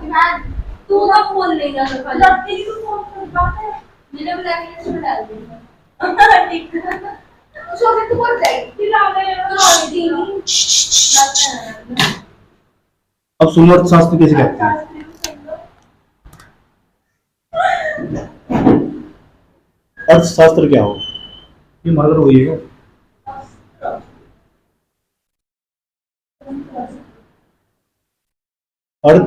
तू तो फोन ले जा लगती है, तू फोन कर बात है मैंने ब्लैकलिस्ट में डाल दिया। ठीक है तो सोचे तू बोल जाएगी फिर आ गए तो दीदी अब सुनो अर्थशास्त्र कैसे कहते हैं। अर्थशास्त्र क्या हो, ये मगर हुई है अर्थ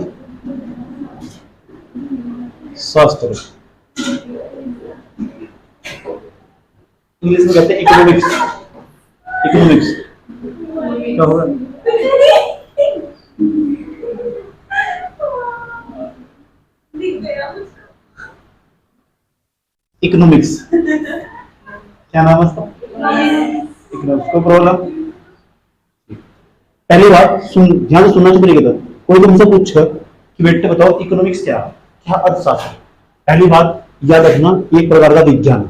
शास्त्र, इंग्लिश में कहते हैं इकोनॉमिक्स। इकोनॉमिक्स क्या होगा? इकोनॉमिक्स क्या नाम है इसका? इकोनॉमिक्स। कोई प्रॉब्लम? पहली बात सुन, ध्यान से सुनना चाहिए। कोई तुमसे पूछे कि बेटे बताओ इकोनॉमिक्स क्या है, क्या अर्थशास्त्र। पहली बात याद रखना, एक प्रकार का विज्ञान।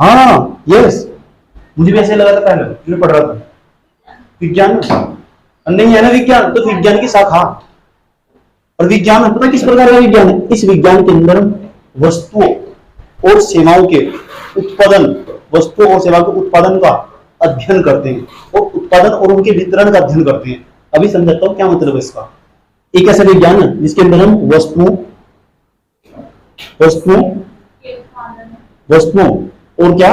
हाँ यस, मुझे भी ऐसे लगा था पहले जो पढ़ रहा था। विज्ञान नहीं है ना, विज्ञान तो विज्ञान की शाखा। और विज्ञान पता किस प्रकार का विज्ञान है? इस विज्ञान के अंदर वस्तुओं और सेवाओं के उत्पादन, वस्तुओं और सेवाओं के उत्पादन का अध्ययन करते हैं और उत्पादन और उनके वितरण का अध्ययन करते हैं। अभी समझाता हूं क्या मतलब है इसका। एक ऐसा विज्ञान है जिसके अंदर हम वस्तुओं और क्या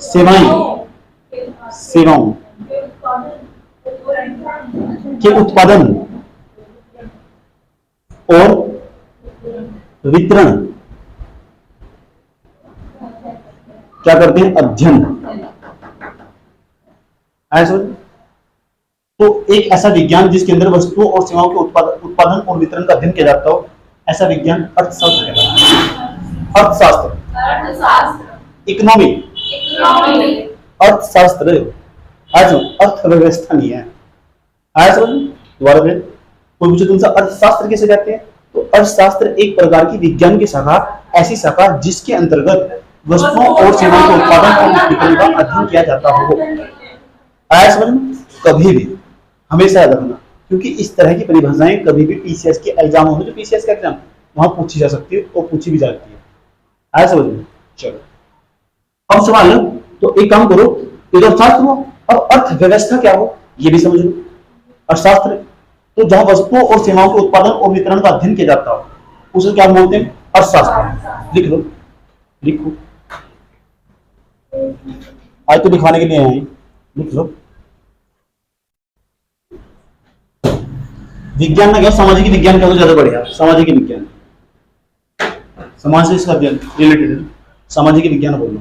सेवाओं के उत्पादन और वितरण क्या करते हैं? अध्ययन। ऐसा तो एक ऐसा विज्ञान जिसके अंदर वस्तुओं और सेवाओं के उत्पादन और वितरण का अध्ययन किया जाता हो, ऐसा विज्ञान अर्थशास्त्र कहलाता है। अर्थशास्त्र, इकोनॉमी, अर्थशास्त्र। आज अर्थव्यवस्था नहीं है। आज दोबारा फिर कोई पूछे तुमसे अर्थशास्त्र कैसे कहते हैं, तो अर्थशास्त्र एक प्रकार की विज्ञान की शाखा, ऐसी शाखा जिसके अंतर्गत वस्तुओं और सेवाओं के उत्पादन और वितरण का अध्ययन किया जाता हो। आया समझ में? कभी भी हमेशा याद रखना, क्योंकि इस तरह की परिभाषाएं कभी भी पीसीएस के एग्जाम होने, जो पीसीएस का एग्जाम वहां पूछी जा सकती है और पूछी भी जाती है। आया समझ में? चलो अब सवाल, तो एक काम करो, ये तो अर्थशास्त्र हो, और अर्थव्यवस्था क्या हो ये भी समझ लो। अर्थशास्त्र तो जहां वस्तुओं और सेवाओं के उत्पादन और वितरण का अध्ययन किया जाता हो उसे क्या बोलते हैं? अर्थशास्त्र। लिख लो, लिखो, आज तो दिखाने के लिए आए, लिख लो। विज्ञान में क्या, सामाजिक विज्ञान का तो ज्यादा बढ़िया। सामाजिक विज्ञान, समाज से इसका अध्ययन रिलेटेड सामाजिक विज्ञान बोल लो।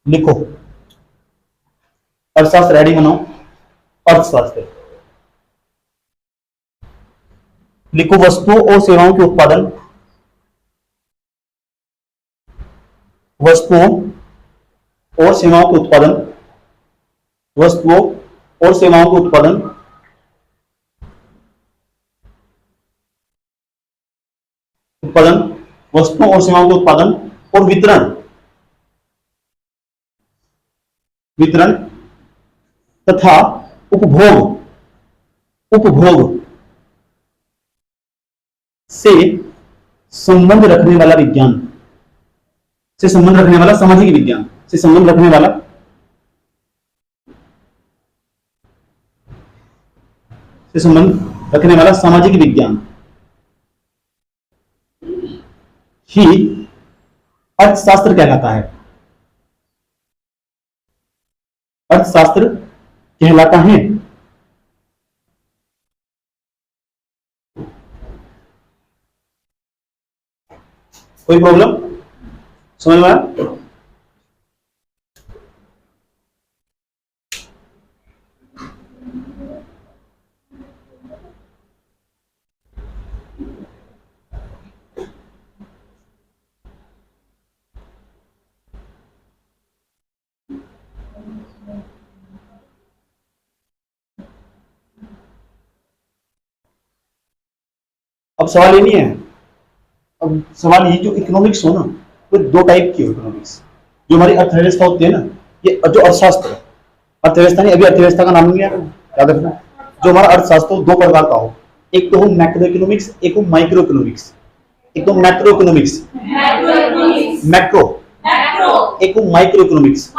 लिखो अर्थशास्त्र, रेडी बनाओ। अर्थशास्त्र लिखो, वस्तुओं और सेवाओं के उत्पादन, वस्तुओं और सेवाओं के उत्पादन, वस्तुओं और सेवाओं के उत्पादन, वस्तुओं और सेवाओं के उत्पादन और वितरण तथा उपभोग से संबंध रखने वाला विज्ञान, से संबंध रखने वाला सामाजिक विज्ञान, से संबंध रखने वाला सामाजिक विज्ञान ही अर्थशास्त्र कहलाता है। अर्थशास्त्र कहलाता है। कोई प्रॉब्लम समझ में आया? अब सवाल ये नहीं है, अब सवाल ये जो इकोनॉमिक्स हो ना, वो दो टाइप की हो इकोनॉमिक्स। जो हमारी अर्थव्यवस्था होती है ना, ये जो अर्थशास्त्र है, अर्थव्यवस्था नहीं, अभी अर्थव्यवस्था का नाम नहीं आया, याद रखना। जो हमारा अर्थशास्त्र दो प्रकार का हो, एक तो हो मैक्रो इकोनॉमिक्स, एक हो माइक्रो इकोनॉमिक्स। एक तो मैक्रो इकोनॉमिक्स, मैक्रो, एक हो माइक्रो इकोनॉमिक्स।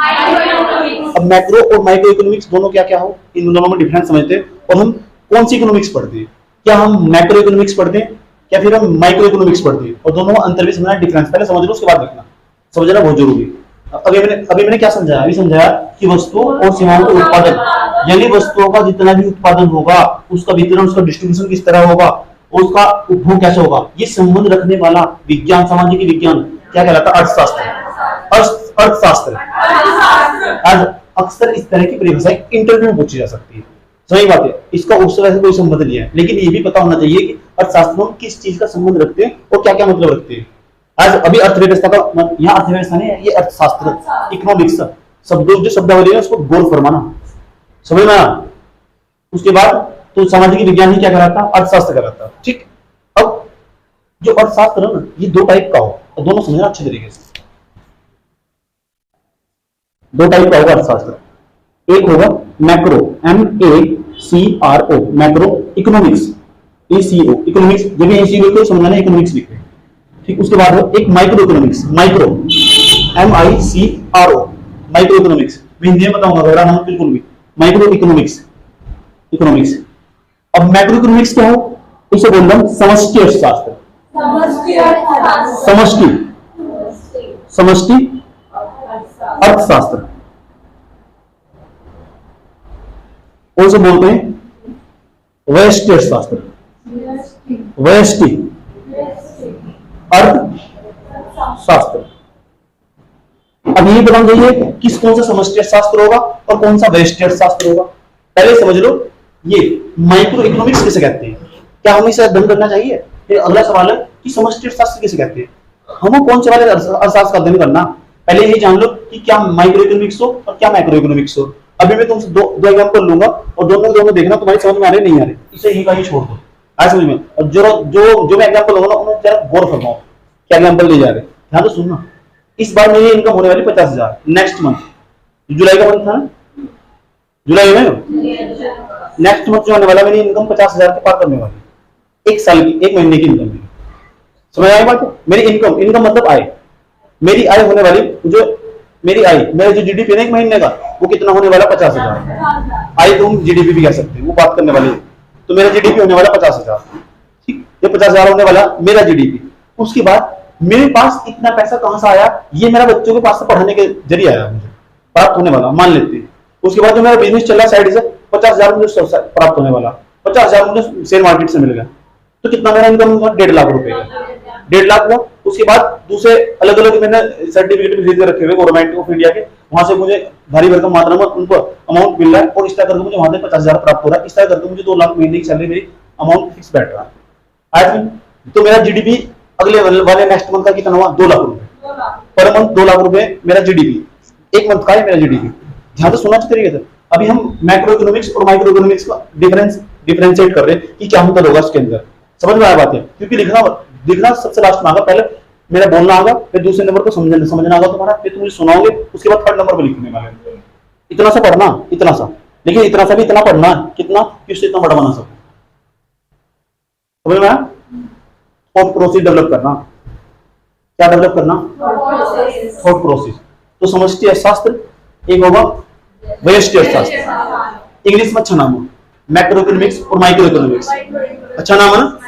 अब मैक्रो और माइक्रो इकोनॉमिक्स दोनों क्या क्या हो, इन दोनों में डिफरेंस समझते हैं। और हम कौन सी इकोनॉमिक्स पढ़ते हैं, क्या हम मैक्रो इकोनॉमिक्स पढ़ते हैं या फिर हम माइक्रो इकोनॉमिक्स पढ़ते हैं, और दोनों में अंतर भी समझना, डिफरेंस पहले समझ लो उसके बाद देखना, समझना बहुत जरूरी है। अभी मैंने क्या समझाया, अभी समझाया कि वस्तुओं और सेवाओं का उत्पादन, यानी वस्तुओं का जितना भी उत्पादन होगा उसका वितरण, उसका डिस्ट्रीब्यूशन किस तरह होगा, उसका उपभोग कैसे होगा, ये संबंध रखने वाला विज्ञान, सामाजिक विज्ञान क्या कहलाता है, अर्थशास्त्र। अर्थशास्त्र आज अक्सर इस तरह की परिभाषाएं इंटरव्यू में पूछी जा सकती है, सही बात है, इसका उससे वैसे कोई संबंध नहीं है, लेकिन ये भी पता होना चाहिए कि अर्थशास्त्र में किस चीज का संबंध रखते हैं और क्या क्या मतलब रखते हैं। आज अभी अर्थव्यवस्था का यहाँ अर्थव्यवस्था नहीं है, ये अर्थशास्त्र, इकोनॉमिक्स, शब्दों जो शब्दावली है उसको गौर फरमाना, समझ में आया। उसके बाद तो सामाजिक विज्ञान ही क्या कहलाता, अर्थशास्त्र कहलाता, ठीक। अब जो अर्थशास्त्र है ना, ये दो टाइप का हो, और दोनों समझना अच्छे तरीके से। दो टाइप का होगा अर्थशास्त्र, एक होगा macro, MACRO, macro economics, ECO economics, जब भी ECO को समझना है इकोनॉमिक्स लिखे, ठीक। उसके बाद हो एक micro economics, micro, MICRO, micro economics, मैं हिंदी में बताऊंगा, घबराना मत बिल्कुल भी, माइक्रो इकोनॉमिक्स, इकोनॉमिक्स। अब मैक्रो इकोनॉमिक्स क्या हो, इसे बोल रहा हूं समष्टि अर्थशास्त्र, समष्टि, समष्टि अर्थशास्त्र, और उसे बोलते हैं व्यष्टि अर्थशास्त्र, व्यष्टि अर्थशास्त्र। अब ये बताना चाहिए किस कौन सा समष्टि अर्थशास्त्र होगा और कौन सा व्यष्टि अर्थशास्त्र होगा। पहले समझ लो ये माइक्रो इकोनॉमिक्स किसे कहते हैं, क्या हमें इसे अध्ययन करना चाहिए। फिर अगला सवाल है कि समष्टि अर्थशास्त्र किसे कहते हैं, हमें कौन से वाले अर्थशास्त्र का अध्ययन करना। पहले ये जान लो कि क्या माइक्रो इकोनॉमिक्स हो और क्या मैक्रो इकोनॉमिक्स हो। अभी मैं तुमसे दो एग्जांपल लूंगा और दोनों देखना तुम्हारी समझ में आ रहे नहीं आ रहे, इसे ही का ही छोड़ दो, आज समझ में। और जो मैं एग्जांपल होगा ना उन्हें जरा गौर फरमाओ क्या एग्जांपल ले जा रहे, ध्यान तो सुनना। इस बार मेरी इनकम होने वाली 50,000, नेक्स्ट मंथ, जुलाई का मंथ था ना, जुलाई में नेक्स्ट मंथ जो आने वाला मेरी इनकम 50,000 के पार करने वाली, एक साल की, एक महीने की इनकम। समझ आई बात, मेरी इनकम मतलब आय, मेरी आय होने वाली, जो मेरी आय, मेरा जो जीडीपी है एक महीने का वो कितना होने वाला, 50,000। आय तुम जीडीपी भी कह सकते हो, वो बात करने वाली है। तो मेरा जीडीपी होने वाला 50,000, ठीक, ये 50,000 होने वाला मेरा जीडीपी। उसके बाद मेरे पास इतना पैसा कहां से आया, ये मेरा बच्चों के पास से पढ़ाने के जरिए आया, मुझे प्राप्त होने वाला, मान लेते हैं। उसके बाद जो मेरा बिजनेस चल रहा साइड से, 50,000 मुझे प्राप्त होने वाला, 50,000 मुझे शेयर मार्केट से मिल गया, तो कितना मेरा इनकम हुआ, 1.5 लाख रुपए का, 1.5 लाख हुआ। उसके बाद दूसरे अलग अलग मैंने सर्टिफिकेट भी खरीद रखे हुए गवर्नमेंट ऑफ इंडिया के, वहां से मुझे भारी भरकम मात्रा में उनको अमाउंट मिल रहा है, और इस तरह करके मुझे वहां से 50,000 प्राप्त हो रहा है। इस तरह करके मुझे 2 लाख महीने की सैलरी, मेरी अमाउंट फिक्स बैठ रहा है आज। तो मेरा जीडीपी अगले वाले नेक्स्ट मंथ का कितना हुआ, 2 लाख रुपए पर मंथ, 2 लाख रुपए मेरा जीडीपी, एक मंथ का है मेरा जीडीपी। ध्यान से सुनना चाहिए था। अभी हम मैक्रो इकोनॉमिक्स और माइक्रो इकोनॉमिक्स का डिफरेंशिएट कर रहे हैं कि क्या अंतर होगा इसके अंदर, समझ में आया बात है। क्योंकि लिखना सबसे लास्ट में आगा, पहले मेरा बोलना आगा, फिर दूसरे नंबर को समझना आगा तुम्हारा, फिर तुम मुझे सुनाओगे, उसके बाद थर्ड नंबर पर लिखने वाले। इतना सा पढ़ना, इतना सा, लेकिन इतना सा भी इतना पढ़ना, कितना कि उससे इतना बड़ा बना सको, समझ में आया। थॉट प्रोसेस डेवलप करना, क्या डेवलप करना, थॉट प्रोसेस। तो समष्टि अर्थशास्त्र एक होगा व्यष्टि अर्थशास्त्र, इंग्लिश में अच्छा नाम है मैक्रो इकोनॉमिक्स और माइक्रो इकोनॉमिक्स, अच्छा नाम है ना।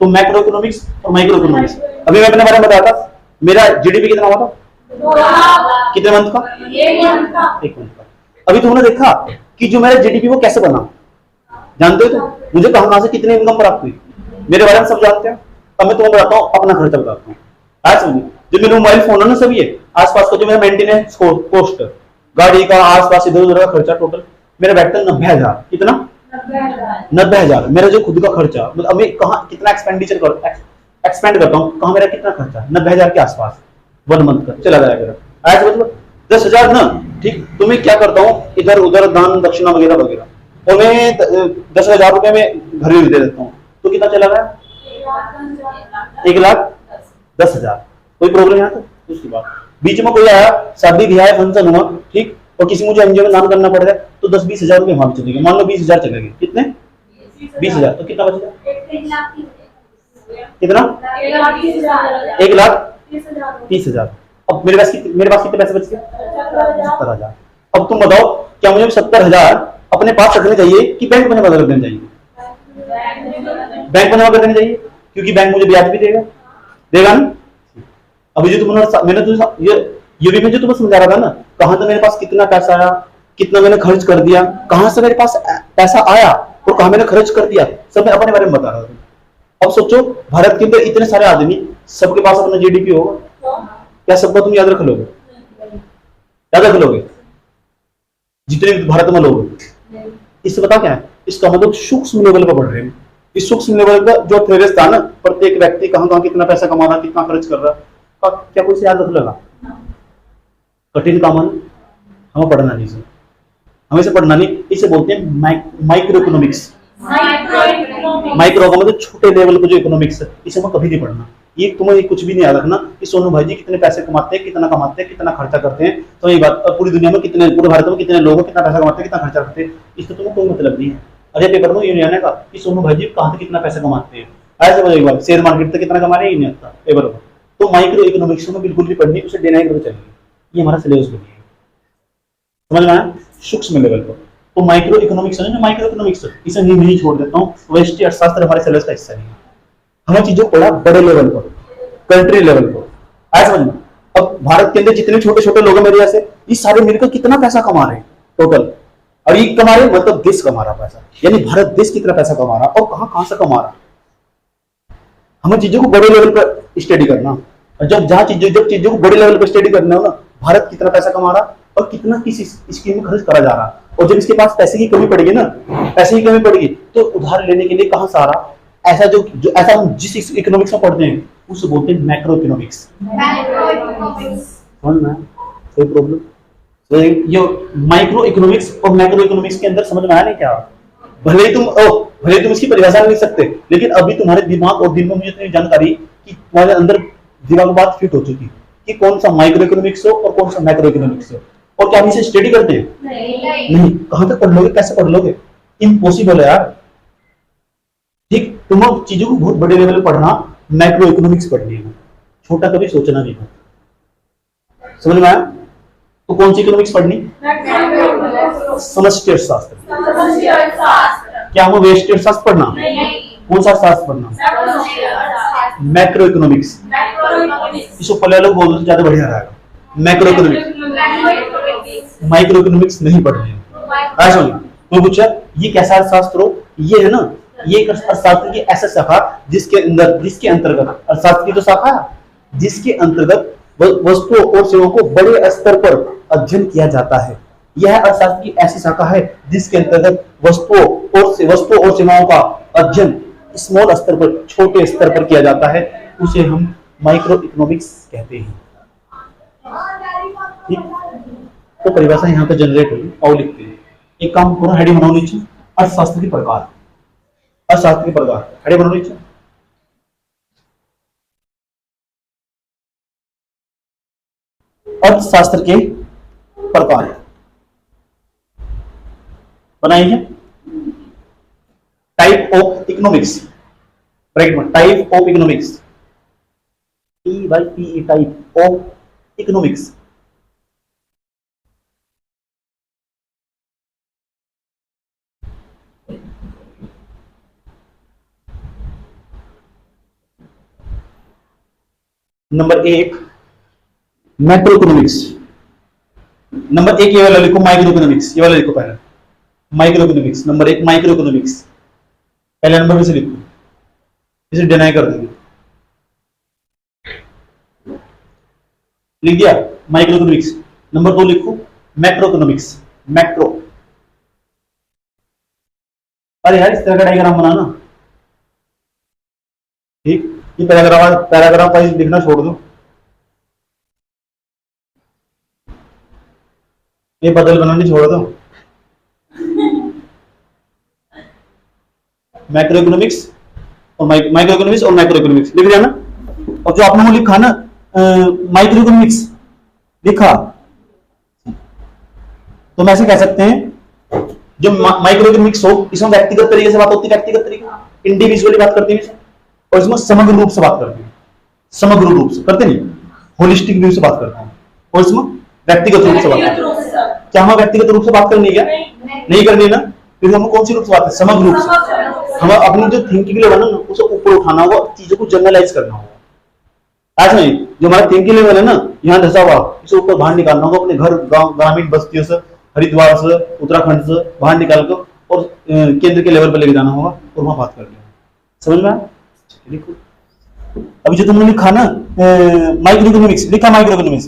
तो मैक्रो इकोनॉमिक्स और माइक्रो इकोनॉमिक्स। अभी मैं अपने बारे में बताया था, मेरा जीडीपी कितना हुआ था, 2 लाख, कितने मंथ का, 1 मंथ का। अभी तुमने देखा कि जो मेरा जीडीपी वो कैसे बना, जानते हो तो मुझे कहां से कितनी इनकम प्राप्त हुई, मेरे बारे में सब जानते हैं। अब मैं तुम्हें बताता हूँ, अपना खर्चा बताता हूँ। आज समझिए, जो मेरे मोबाइल फोन है ना सब, ये आसपास का जो मेरा मेंटेनेंस कॉस्ट, गाड़ी का आसपास इधर उधर का खर्चा, टोटल मेरा बैठता है 90,000। कितना, 90,000 मेरा जो खुद का खर्चा, मतलब मैं कहाँ कितना एक्सपेंड करता हूँ, कहाँ मेरा कितना खर्चा, 90,000 के आसपास 1 मंथ का चला जाएगा मेरा। आज मतलब 10,000 ना, ठीक। तो मैं क्या करता हूँ, इधर उधर दान दक्षिणा वगैरह वगैरह, और मैं 10,000 रुपए में घर में दे देता हूँ, तो कितना चला गया, 1,10,000। कोई प्रॉब्लम यहाँ तक। उसके बाद बीच में कोई आया, शादी ब्याह फंक्शन हुआ, ठीक, और किसी मुझे एनजीओ में दान करना पड़ रहा है, तो 10-20 हजार रुपए वहां चले गए, मान लो 20,000 चले गए, कितने 20,000, तो कितना बचेगा? 1,30,000 कितना? 1,30,30,000। 1,30,000। अब मेरे पास कितने पैसे बच गए? 70,000। अब तुम बताओ, क्या मुझे 70,000 अपने पास रखने चाहिए कि बैंक में जमा कर देने चाहिए? बैंक में जमा कर देने चाहिए, क्योंकि बैंक मुझे ब्याज भी देगा ना। अभी जो मैंने ये भी मैं जो तुम्हें समझा रहा था ना, कहां से मेरे पास कितना पैसा आया, कितना मैंने खर्च कर दिया, कहां से मेरे पास पैसा आया और कहां मैंने खर्च कर दिया, सब मैं अपने बारे में बता रहा था। अब सोचो, भारत के अंदर इतने सारे आदमी, सबके पास अपना जीडीपी होगा, क्या सबका तुम याद रख लोगे? याद रख लोगे जितने भारत में लोग? इससे पता क्या है, इसका मतलब सूक्ष्म लेवल पर बढ़ रहे हैं। इस सूक्ष्म लेवल का जो थ्योरीज था ना, प्रत्येक व्यक्ति कहां कितना पैसा कमा रहा, कितना खर्च कर रहा, क्या कोई से याद रख लेगा? कठिन काम है, हमें पढ़ना नहीं, हमें से पढ़ना नहीं। इसे बोलते हैं माइक्रो इकोनॉमिक्स। माइक्रो का मतलब छोटे लेवल का जो इकोनॉमिक्स है, इसे हमें कभी नहीं पढ़ना। ये तुम्हें कुछ भी नहीं याद रखना कि सोनू भाई जी कितने पैसे कमाते हैं, कितना कमाते हैं, कितना खर्चा करते हैं, तो ये बात पूरी दुनिया में कितने, पूरे भारत में कितने लोग कितना पैसा कमाते हैं, कितना खर्चा करते हैं, इससे तुम्हें कोई मतलब नहीं है। अरे पेपर में ये नहीं आने का कि सोनू भाई जी कहाँ से कितना पैसा कमाते हैं, ऐसे बोलो एक बार शेयर मार्केट से कितना कमा रहे हैं, ये नहीं आता पेपर में। तो माइक्रो इकोनॉमिक्स में बिल्कुल भी पढ़नी, उसे देना ही चाहिए, ये हमारा सिलेबस बनी है, समझ में आया? सूक्ष्म लेवल पर। तो माइक्रो इकोनॉमिक्स है ना, माइक्रो इकोनॉमिक्स इसे नहीं छोड़ देता हूँ, व्यष्टि अर्थशास्त्र हमारे सिलेबस का हिस्सा नहीं है। हमें चीजों को पढ़ा बड़े लेवल पर, कंट्री लेवल पर, ऐसा समझना। अब भारत के अंदर जितने छोटे छोटे लोग हैं मेरे जैसे, ये सारे मिलकर कितना पैसा कमा रहे हैं टोटल, और ये कमा रहे मतलब देश कमा रहा पैसा, यानी भारत देश कितना पैसा कमा रहा और कहां से कमा रहा। हमें चीजों को बड़े लेवल पर स्टडी करना, और जब चीजों को बड़े लेवल पर स्टडी करना हो ना, भारत कितना पैसा कमा रहा और कितना किस स्कीम में खर्च करा जा रहा, और जब इसके पास पैसे की कमी पड़ेगी ना, पैसे की कमी पड़ेगी तो उधार लेने के लिए कहां से आ रहा, ऐसा जो ऐसा हम जिस इकोनॉमिक्स में पढ़ते हैं उसे बोलते हैं मैक्रो इकोनॉमिक्स। समझ में कोई प्रॉब्लम? तो ये माइक्रो इकोनॉमिक्स और मैक्रो इकोनॉमिक्स के अंदर समझ में आया नहीं क्या? भले तुम इसकी परिभाषा नहीं लिख सकते, लेकिन अभी तुम्हारे दिमाग और दिल में मुझे इतनी जानकारी कि तुम्हारे अंदर दिमाग बात फिट हो चुकी कि कौन सा माइक्रो इकोनॉमिक्स हो और कौन सा मैक्रो इकोनॉमिक्स हो। और क्या हम इसे स्टडी करते हैं? नहीं। कहां तक पढ़ लोगे, कैसे पढ़ लोगे? इम्पॉसिबल है यार। ठीक, तुम चीजों को बहुत बड़े लेवल पे पढ़ना, मैक्रो इकोनॉमिक्स पढ़नी है, छोटा कभी सोचना नहीं है। समझ में आया? तो कौन सी इकोनॉमिक्स पढ़नी? समष्टि अर्थशास्त्र। क्या हमें व्यष्टि अर्थशास्त्र पढ़ना? कौन सा अर्थशास्त्र पढ़ना? Macro economics. इसको पहले लोग बोलते ज्यादा बढ़िया रहेगा। मैक्रो इकोनॉमिक्स, माइक्रो इकोनॉमिक्स नहीं पढ़नी है। ऐसा तो पूछा ये कैसा अर्थशास्त्र हो? ये है ना, ये एक अर्थशास्त्र की ऐसा शाखा जिसके अंतर्गत अर्थशास्त्र की जो शाखा है जिसके अंतर्गत वस्तुओं और सेवाओं को बड़े स्तर पर अध्ययन किया जाता है। यह अर्थशास्त्र की ऐसी शाखा है जिसके अंतर्गत वस्तुओं और सेवाओं का अध्ययन स्मॉल स्तर पर, छोटे स्तर पर किया जाता है, उसे हम माइक्रो इकोनॉमिक्स कहते हैं। ठीक, तो परिभाषा यहाँ पे जनरेट हुई और लिखते हैं। एक काम करो, हेडिंग बनाओ नीचे, अर्थशास्त्र के प्रकार। अर्थशास्त्र के प्रकार, हेडिंग बनाओ नीचे। अर्थशास्त्र के प्रकार बनाइए। टाइप ऑफ इकोनॉमिक्स, ब्रैकेट में type of economics, TYPE, type of economics. Number 1 macro economics. Number 1 ये वाला लिखो, माइक्रो इकोनॉमिक्स, ये वाला लिखो पहले, micro economics. Number 1 micro economics, पहले नंबर में से लिखो, इसे डिनाई कर देंगे। लिख दिया माइक्रो इकोनॉमिक्स। नंबर 2 लिखो मैक्रो इकोनॉमिक्स, मैक्रो। अरे यार इस तरह का डायग्राम बनाना। ठीक, ये पैराग्राफ वाइज लिखना छोड़ दो, ये बदल बनाने छोड़ दो। मैक्रो इकोनॉमिक्स और माइक्रो इकोनॉमिक्स और मैक्रो इकोनॉमिक्स लिख दिया ना। और जो आपने वो लिखा ना माइक्रो इकोनॉमिक्स लिखा, तो हम ऐसे कह सकते हैं जो माइक्रो इकोनॉमिक्स हो इसमें व्यक्तिगत तरीके से बात होती है, व्यक्तिगत तरीके इंडिविजुअली बात करते हैं, और इसमें समग्र रूप से बात करते हैं, समग्र रूप से करते नहीं, होलिस्टिक व्यू से बात करते हैं, और इसमें व्यक्तिगत रूप से बात करते हैं। क्या हमें व्यक्तिगत रूप से बात करनी है क्या? नहीं करनी ना, फिर हम कौन सी रूप से बात करें? समग्र रूप से। हमें अपनी जो थिंकिंग लेवल है ना उसे ऊपर उठाना होगा, चीजों को जनरलाइज करना होगा। ऐसा नहीं जो हमारा थिंकिंग लेवल है ना यहाँ धसा हुआ, इसे ऊपर बाहर निकालना होगा, अपने घर गांव ग्रामीण बस्तियों से, हरिद्वार से, उत्तराखंड से बाहर निकाल कर और केंद्र के लेवल पर लेके जाना होगा और वहां बात करनी है। समझ में आया? लिखो अभी जो तुमने लिखा ना माइक्रो इकोनॉमिक्स, लिखा माइक्रो इकोनॉमिक्स,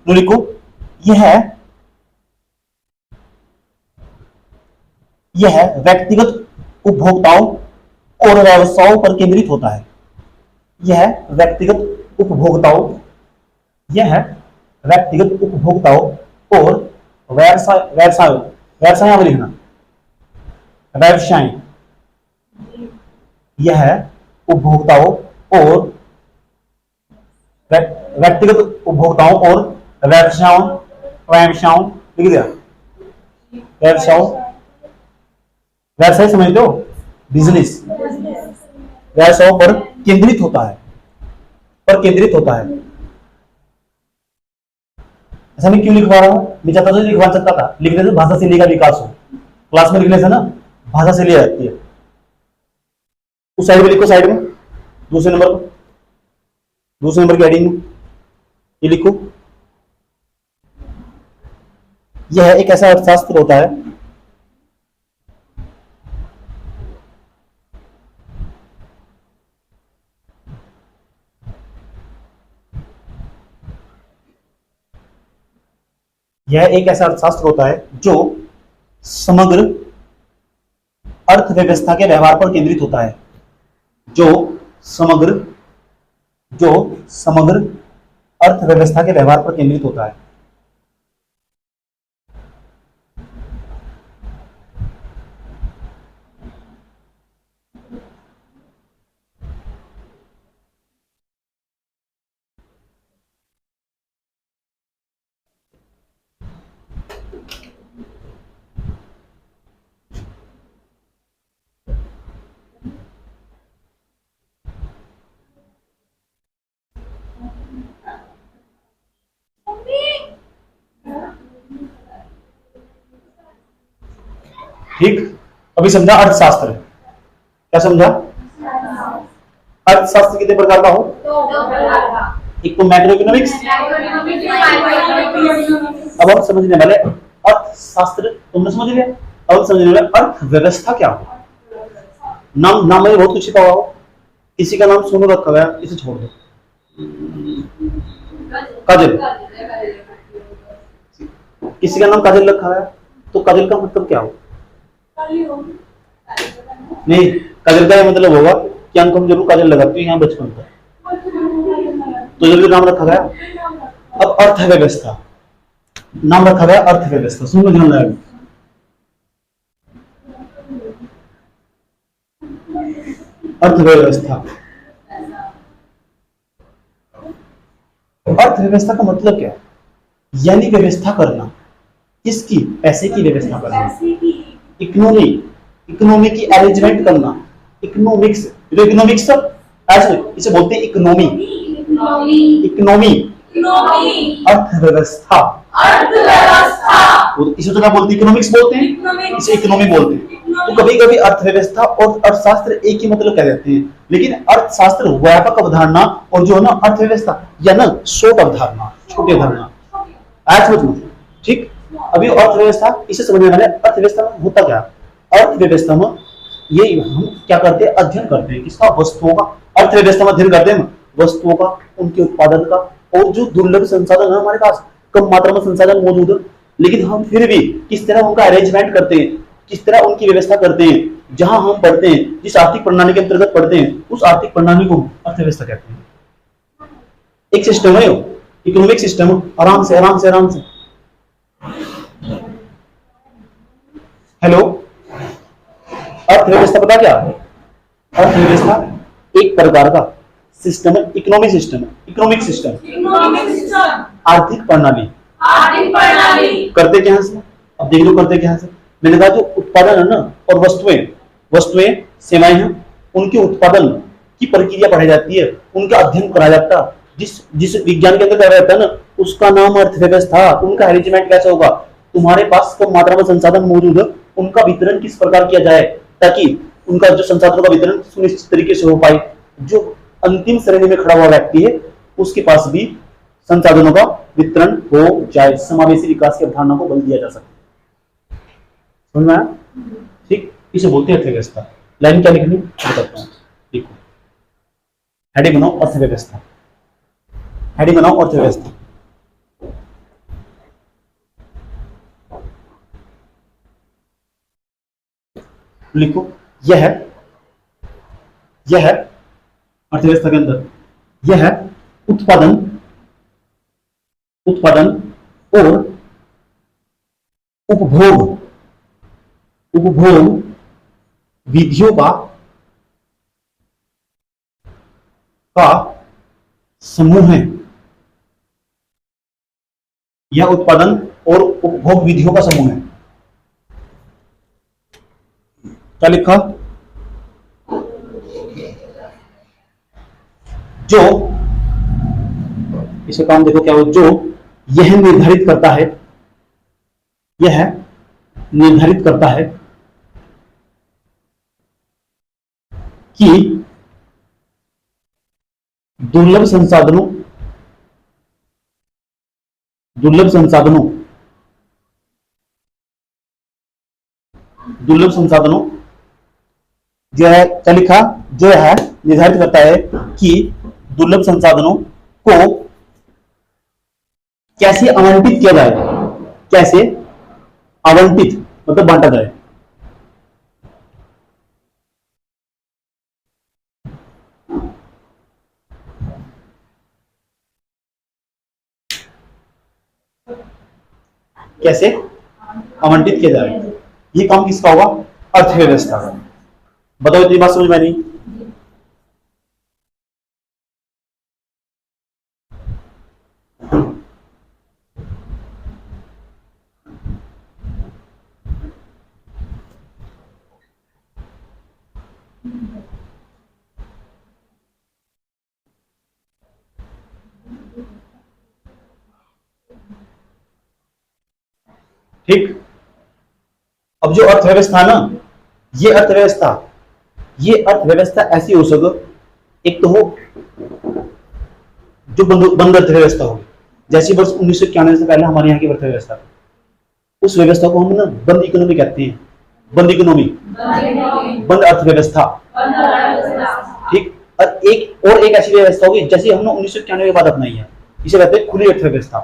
तो लिखो यह व्यक्तिगत उपभोक्ताओं और व्यवसायों पर केंद्रित होता है। यह व्यक्तिगत उपभोक्ताओं और व्यवसाय में लिखना व्यवसाय, यह उपभोक्ताओं और व्यक्तिगत उपभोक्ताओं और व्यवसायों लिख दिया, व्यवसाय समझते हो, बिजनेस, व्यवसायों पर केंद्रित होता है, ऐसा मैं क्यों लिखवा रहा हूं? मैं चाहता था लिखवा सकता था, लिखने से भाषा शैली का विकास हो, क्लास में लिखने से ना भाषा शैली आ जाती है। उस साइड में लिखो, साइड में दूसरे नंबर की हेडिंग में ये लिखो, यह एक ऐसा अर्थशास्त्र होता है जो समग्र अर्थव्यवस्था के व्यवहार पर केंद्रित होता है, जो समग्र अर्थव्यवस्था के व्यवहार पर केंद्रित होता है। ठीक, अभी समझा अर्थशास्त्र, क्या समझा? अर्थशास्त्र कितने प्रकार का हो? एक तो मैक्रो इकोनॉमिक्स, अब हम समझने वाले अर्थशास्त्र, तुमने समझ लिया। अब समझने वाले अर्थव्यवस्था क्या हो। नाम में बहुत कुछ छिपा हुआ हो, किसी का नाम सोनू रखा गया, इसे छोड़ दो, काजल, किसी का नाम काजल रखा गया, तो काजल का मतलब क्या हो? नहीं, काजल का ये मतलब होगा कि अंक हम जरूर काजल लगाती है यहाँ बचपन का, तो जरूर नाम रखा गया। अब अर्थव्यवस्था, नाम रखा गया अर्थव्यवस्था, सुनो ध्यान लगा, अर्थव्यवस्था, अर्थव्यवस्था का मतलब क्या है? यानी व्यवस्था करना, किसकी? पैसे की व्यवस्था करना, इकोनॉमी की अरेंजमेंट करना, इकोनॉमिक्स, इसे बोलते हैं इकोनॉमी, अर्थव्यवस्था, इसे तो क्या बोलते हैं? इकोनॉमिक्स बोलते हैं, इसे इकोनॉमी बोलते हैं। तो कभी कभी अर्थव्यवस्था और अर्थशास्त्र एक ही मतलब कह देते हैं, लेकिन अर्थशास्त्र व्यापक अवधारणा और जो है ना अर्थव्यवस्था या ना शॉर्ट अवधारणा, छोटी अवधारणा, आज समझ लो। ठीक, अभी अर्थव्यवस्था, इसे समझने वाले अर्थव्यवस्था में होता क्या? अर्थव्यवस्था में ये हम क्या करते हैं? अध्ययन करते हैं किसका? वस्तुओं का। अर्थव्यवस्था में अध्ययन करते हैं वस्तुओं का, उनके उत्पादन का, और जो दुर्लभ संसाधन है हमारे पास, कम मात्रा में संसाधन मौजूद है, लेकिन हम फिर भी किस तरह उनका अरेंजमेंट करते हैं, किस तरह उनकी व्यवस्था करते हैं। जहां हम पढ़ते हैं, जिस आर्थिक प्रणाली के अंतर्गत पढ़ते हैं, उस आर्थिक प्रणाली को अर्थव्यवस्था कहते हैं। एक सिस्टम है, इकोनॉमिक सिस्टम। आराम से आराम से आराम से, हेलो, अर्थव्यवस्था पता क्या है? अर्थव्यवस्था एक प्रकार का सिस्टम है, इकोनॉमिक सिस्टम है, इकोनॉमिक सिस्टम, आर्थिक प्रणाली। करते क्या है? अब देख लो करते क्या है? मैंने कहा जो उत्पादन है ना और वस्तुएं वस्तुएं सेवाएं हैं, उनके उत्पादन की प्रक्रिया पढ़ाई जाती है, उनका अध्ययन कराया जाता है। जिस जिस विज्ञान के अंदर क्या रहता है ना, उसका नाम अर्थव्यवस्था। उनका अरेंजमेंट कैसे होगा, तुम्हारे पास कम मात्रा में संसाधन मौजूद है, उनका वितरण किस प्रकार किया जाए ताकि उनका जो संसाधनों का वितरण सुनिश्चित तरीके से हो पाए। जो अंतिम श्रेणी में खड़ा हुआ व्यक्ति है उसके पास भी संसाधनों का वितरण हो जाए, समावेशी विकास की अवधारणा को बल दिया जा सके। समझ में आया? ठीक, इसे बोलते हैं अर्थव्यवस्था। लाइन क्या लिखनी बताता हूं, देखो हेडिंग बनाओ अर्थव्यवस्था, हेडिंग बनाओ अर्थव्यवस्था। लिखो यह अर्थव्यवस्था के अंदर यह उत्पादन और उपभोग विधियों का समूह है। यह उत्पादन और उपभोग विधियों का समूह है। क्या लिखा, जो इसे काम देखो क्या हो, जो यह निर्धारित करता है कि दुर्लभ संसाधनों जो है, क्या लिखा, जो है निर्धारित करता है कि दुर्लभ संसाधनों को कैसे आवंटित किया जाए, कैसे आवंटित मतलब बांटा जाए। कैसे आवंटित किया जाए, ये काम किसका होगा, अर्थव्यवस्था का। बताओ इतनी बात समझ में नहीं? ठीक, अब जो अर्थव्यवस्था ना, ये अर्थव्यवस्था ऐसी हो सके, एक तो हो जो बंद अर्थव्यवस्था हो, जैसे वर्ष 1991 से पहले हमारे यहाँ की अर्थव्यवस्था, उस व्यवस्था को हम ना बंद इकोनॉमी कहते हैं। बंद इकोनॉमी, बंद अर्थव्यवस्था। ठीक, और एक ऐसी व्यवस्था होगी जैसे हमने 1991 के बाद अपनाई है, इसे कहते हैं खुली अर्थव्यवस्था।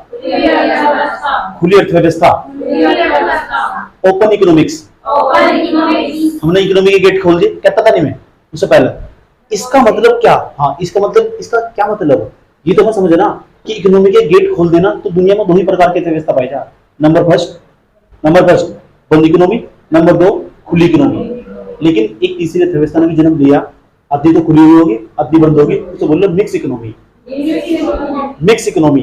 खुली अर्थव्यवस्था, ओपन इकोनॉमिक्स। हमने इकोनॉमी के गेट खोल दिए, कहता था नहीं मैं उससे पहले। इसका मतलब क्या, हाँ इसका मतलब, इसका क्या मतलब, ये तो मैं समझे ना कि इकोनॉमी के गेट खोल देना तो दुनिया में दो ही प्रकार की अर्थव्यवस्था पाई जा। नंबर फर्स्ट बंद इकोनॉमी, नंबर 2 खुली इकोनॉमी। लेकिन एक तीसरी अर्थव्यवस्था ने भी जन्म लिया, आधी तो खुली हुई होगी, आधी बंद होगी, तो बोल मिक्स इकोनॉमी। Mix economy.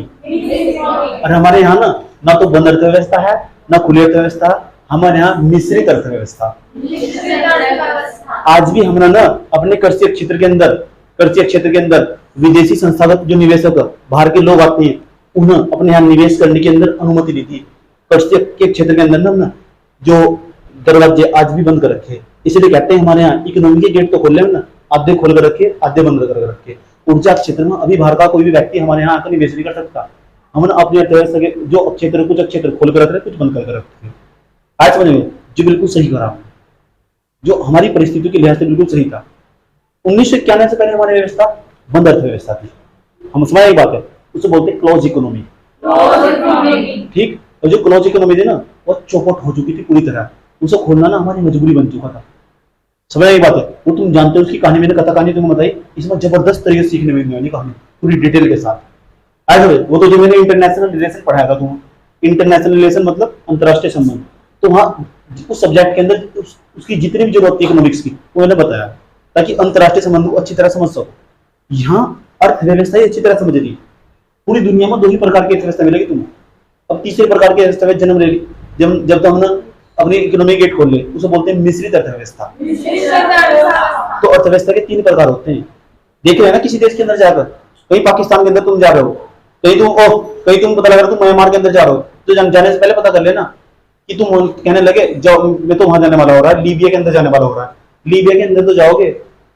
और हमारे यहाँ ना तो बंद अर्थव्यवस्था है ना खुली अर्थव्यवस्था, हमारे यहाँ मिश्रित अर्थव्यवस्था। आज भी हमारा ना अपने कृषि क्षेत्र के अंदर विदेशी संस्थागत जो निवेशक बाहर के लोग आते हैं, उन्हें अपने यहाँ निवेश करने के अंदर अनुमति दी थी। कृषि के क्षेत्र के अंदर ना जो दरवाजे आज भी बंद कर रखे, इसलिए कहते हैं हमारे यहाँ इकोनॉमी के गेट तो खोल ना, आधे खोल कर रखे, आधे बंद कर रखे। ऊर्जा क्षेत्र में अभी बाहर का कोई भी व्यक्ति हमारे यहाँ आकर निवेश नहीं कर सकता। हमने अपनी अर्थव्यवस्था के जो क्षेत्र, कुछ क्षेत्र खोल कर रख रहे, कुछ बंद कर रखे। आज समझ में, जो बिल्कुल सही करा, जो हमारी परिस्थितियों के लिहाज से बिल्कुल सही था। 1991 से पहले हमारी व्यवस्था बंद अर्थव्यवस्था थी। हम समझ एक बात है, उसे बोलते हैं क्लोज इकोनॉमी। ठीक, और जो क्लोज इकोनॉमी थी ना, वो चौपट हो चुकी थी पूरी तरह, उसे खोलना ना हमारी मजबूरी बन चुका था। समझ एक बात है, वो तुम जानते हो उसकी कहानी, मैंने कथा कहानी तुम्हें बताई, इसमें जबरदस्त तरीके से सीखने मिलने वाली कहानी पूरी डिटेल के साथ। वो तो जो मैंने इंटरनेशनल रिलेशन पढ़ाया था तुम्हें, इंटरनेशनल रिलेशन मतलब अंतरराष्ट्रीय संबंध, तो वहाँ उस सब्जेक्ट के अंदर उसकी जितनी भी जरूरत थी इकोनॉमिक्स की, वो मैंने बताया ताकि अंतरराष्ट्रीय संबंध को अच्छी तरह समझ सको। यहाँ अर्थव्यवस्था ही अच्छी तरह समझ रही, पूरी दुनिया में दो ही प्रकार की अर्थव्यवस्था मिलेगी तुम्हें। अब तीसरे प्रकार की अर्थव्यवस्था जन्म लेगी जब हमने अपनी इकोनॉमी गेट खोल ले, उसे बोलते हैं मिश्रित अर्थव्यवस्था। तो अर्थव्यवस्था के 3 प्रकार होते हैं। देख रहे हैं ना किसी देश के अंदर जाकर, कहीं पाकिस्तान के अंदर तुम जा रहे हो, कहीं तुम पता लग रहा तुम म्यांमार के अंदर जा रहे हो, तो जाने से पहले पता कर लेना कि तुम कहने लगे जाओ मैं तो वहां जाने वाला हो रहा है, लीबिया के अंदर जाने वाला हो रहा है, लीबिया के अंदर तो जाओगे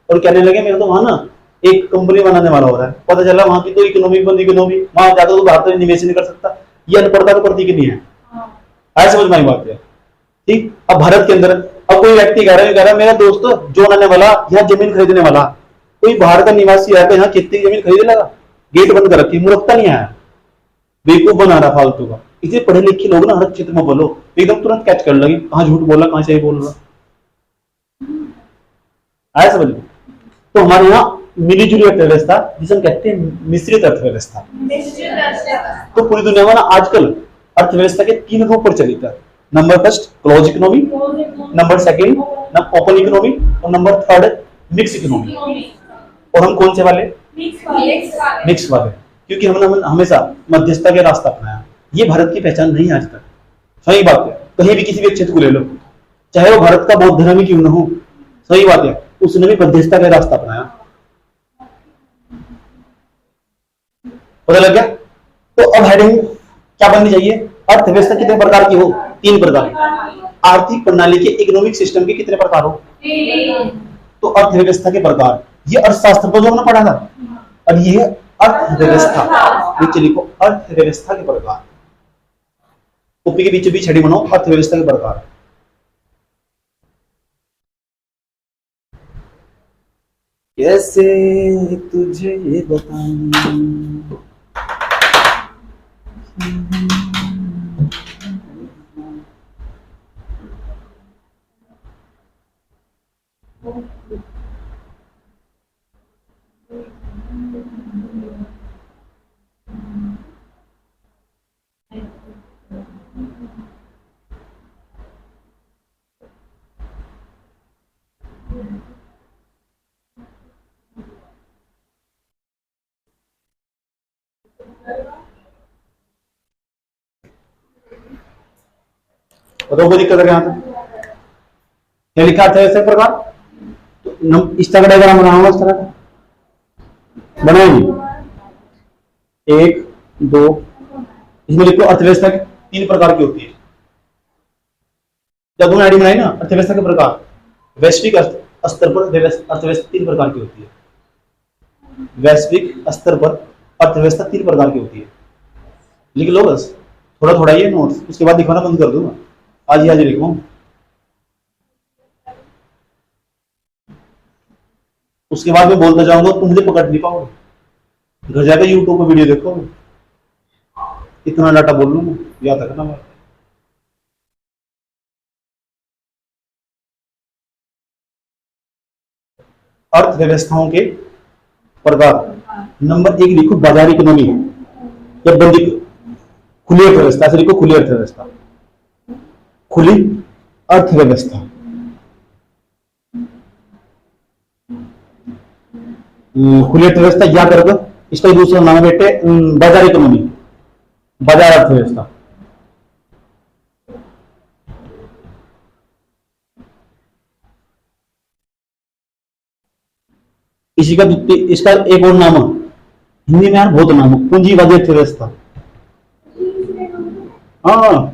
और कहने लगे मेरे तो वहां ना एक कंपनी बनाने वाला हो रहा है, पता चला वहां की तो इकोनॉमी बंद, इकोनॉमी वहां जाकर तो भारत में निवेश नहीं कर सकता। ये अनपढ़ता तो पड़ती कि नहीं है? आया समझ में आई बात है? ठीक। अब भारत के अंदर अब कोई व्यक्ति कह रहा है मेरा दोस्त जो आने वाला यहाँ जमीन खरीदने वाला, कोई बाहर का निवासी आया तो यहाँ खेती जमीन खरीद लेगा? गेट बंद कर रखी, मूर्खता नहीं आया, बेवकूफ बना रहा फालतू का। इसे पढ़े लिखे लोग ना हर क्षेत्र में बोलो एकदम तुरंत कैच कर लगे कहाँ झूठ बोला कहाँ सही बोल रहा। आया समझ में? तो हमारे यहाँ मिलीजुली अर्थव्यवस्था जिसे हम कहते हैं मिश्रित अर्थव्यवस्था। तो पूरी दुनिया में ना आजकल अर्थव्यवस्था के 3 रूप प्रचलित है। Number first close economy, number second open economy और नंबर थर्ड मिक्स इकोनॉमी। और हम कौन से वाले? मिक्स वाले, क्योंकि हमने हमेशा मध्यस्थता के रास्ता अपनाया। ये भारत की पहचान नहीं आज तक। सही बात है, कहीं भी किसी भी क्षेत्र को ले लो, चाहे वो भारत का बौद्ध धर्म क्यों न हो, सही बात है, उसने भी मध्यस्थता का रास्ता अपनाया। पता लग गया? तो अब हेडिंग क्या बननी चाहिए? अर्थव्यवस्था कितने प्रकार की हो? 3 प्रकार। आर्थिक प्रणाली के इकोनॉमिक सिस्टम के कितने प्रकार हो? तो अर्थव्यवस्था के प्रकार, ये अर्थशास्त्र को जो हमने पढ़ा था, और ये अर्थव्यवस्था, नीचे लिखो अर्थव्यवस्था के प्रकार। कॉपी के बीच बीच हेडिंग बनाओ अर्थव्यवस्था के प्रकार। कैसे तुझे बताऊं बताओ कोई दिक्कत है यहाँ पे? क्या लिखा था ऐसे प्रकार? तो इस तरह का डायग्राम बनाऊंगा, इस तरह का बनाएंगे 1 2, इसमें लिखो अर्थव्यवस्था 3 प्रकार की होती है। जब तुमने आईडी बनाई ना अर्थव्यवस्था के प्रकार, वैश्विक स्तर पर अर्थव्यवस्था 3 प्रकार की होती है। वैश्विक स्तर पर अर्थव्यवस्था 3 प्रकार की होती है। लिख लो बस, थोड़ा थोड़ा ये नोट्स, उसके बाद दिखाना बंद कर दूंगा, आज ही लिखूं। उसके बाद मैं बोलता जाऊंगा, तुम मुझे पकड़ नहीं पाओगे। घर जाकर यूट्यूब पर वीडियो देखो, इतना डाटा बोल लूंगा, याद रखना। मैं अर्थव्यवस्थाओं के प्रकार, नंबर 1 लिखो बाजार इकोनॉमी या बंदी खुली अर्थव्यवस्था। ऐसे लिखो खुली अर्थव्यवस्था, खुली अर्थव्यवस्था। खुली अर्थव्यवस्था याद रखो, इसका दूसरा नाम है बेटे बाजार इकोनॉमी, बाजार अर्थव्यवस्था। इसी का इसका एक और नाम है, हिंदी में यार बहुत नाम है, पूंजीवादी अर्थव्यवस्था। हाँ,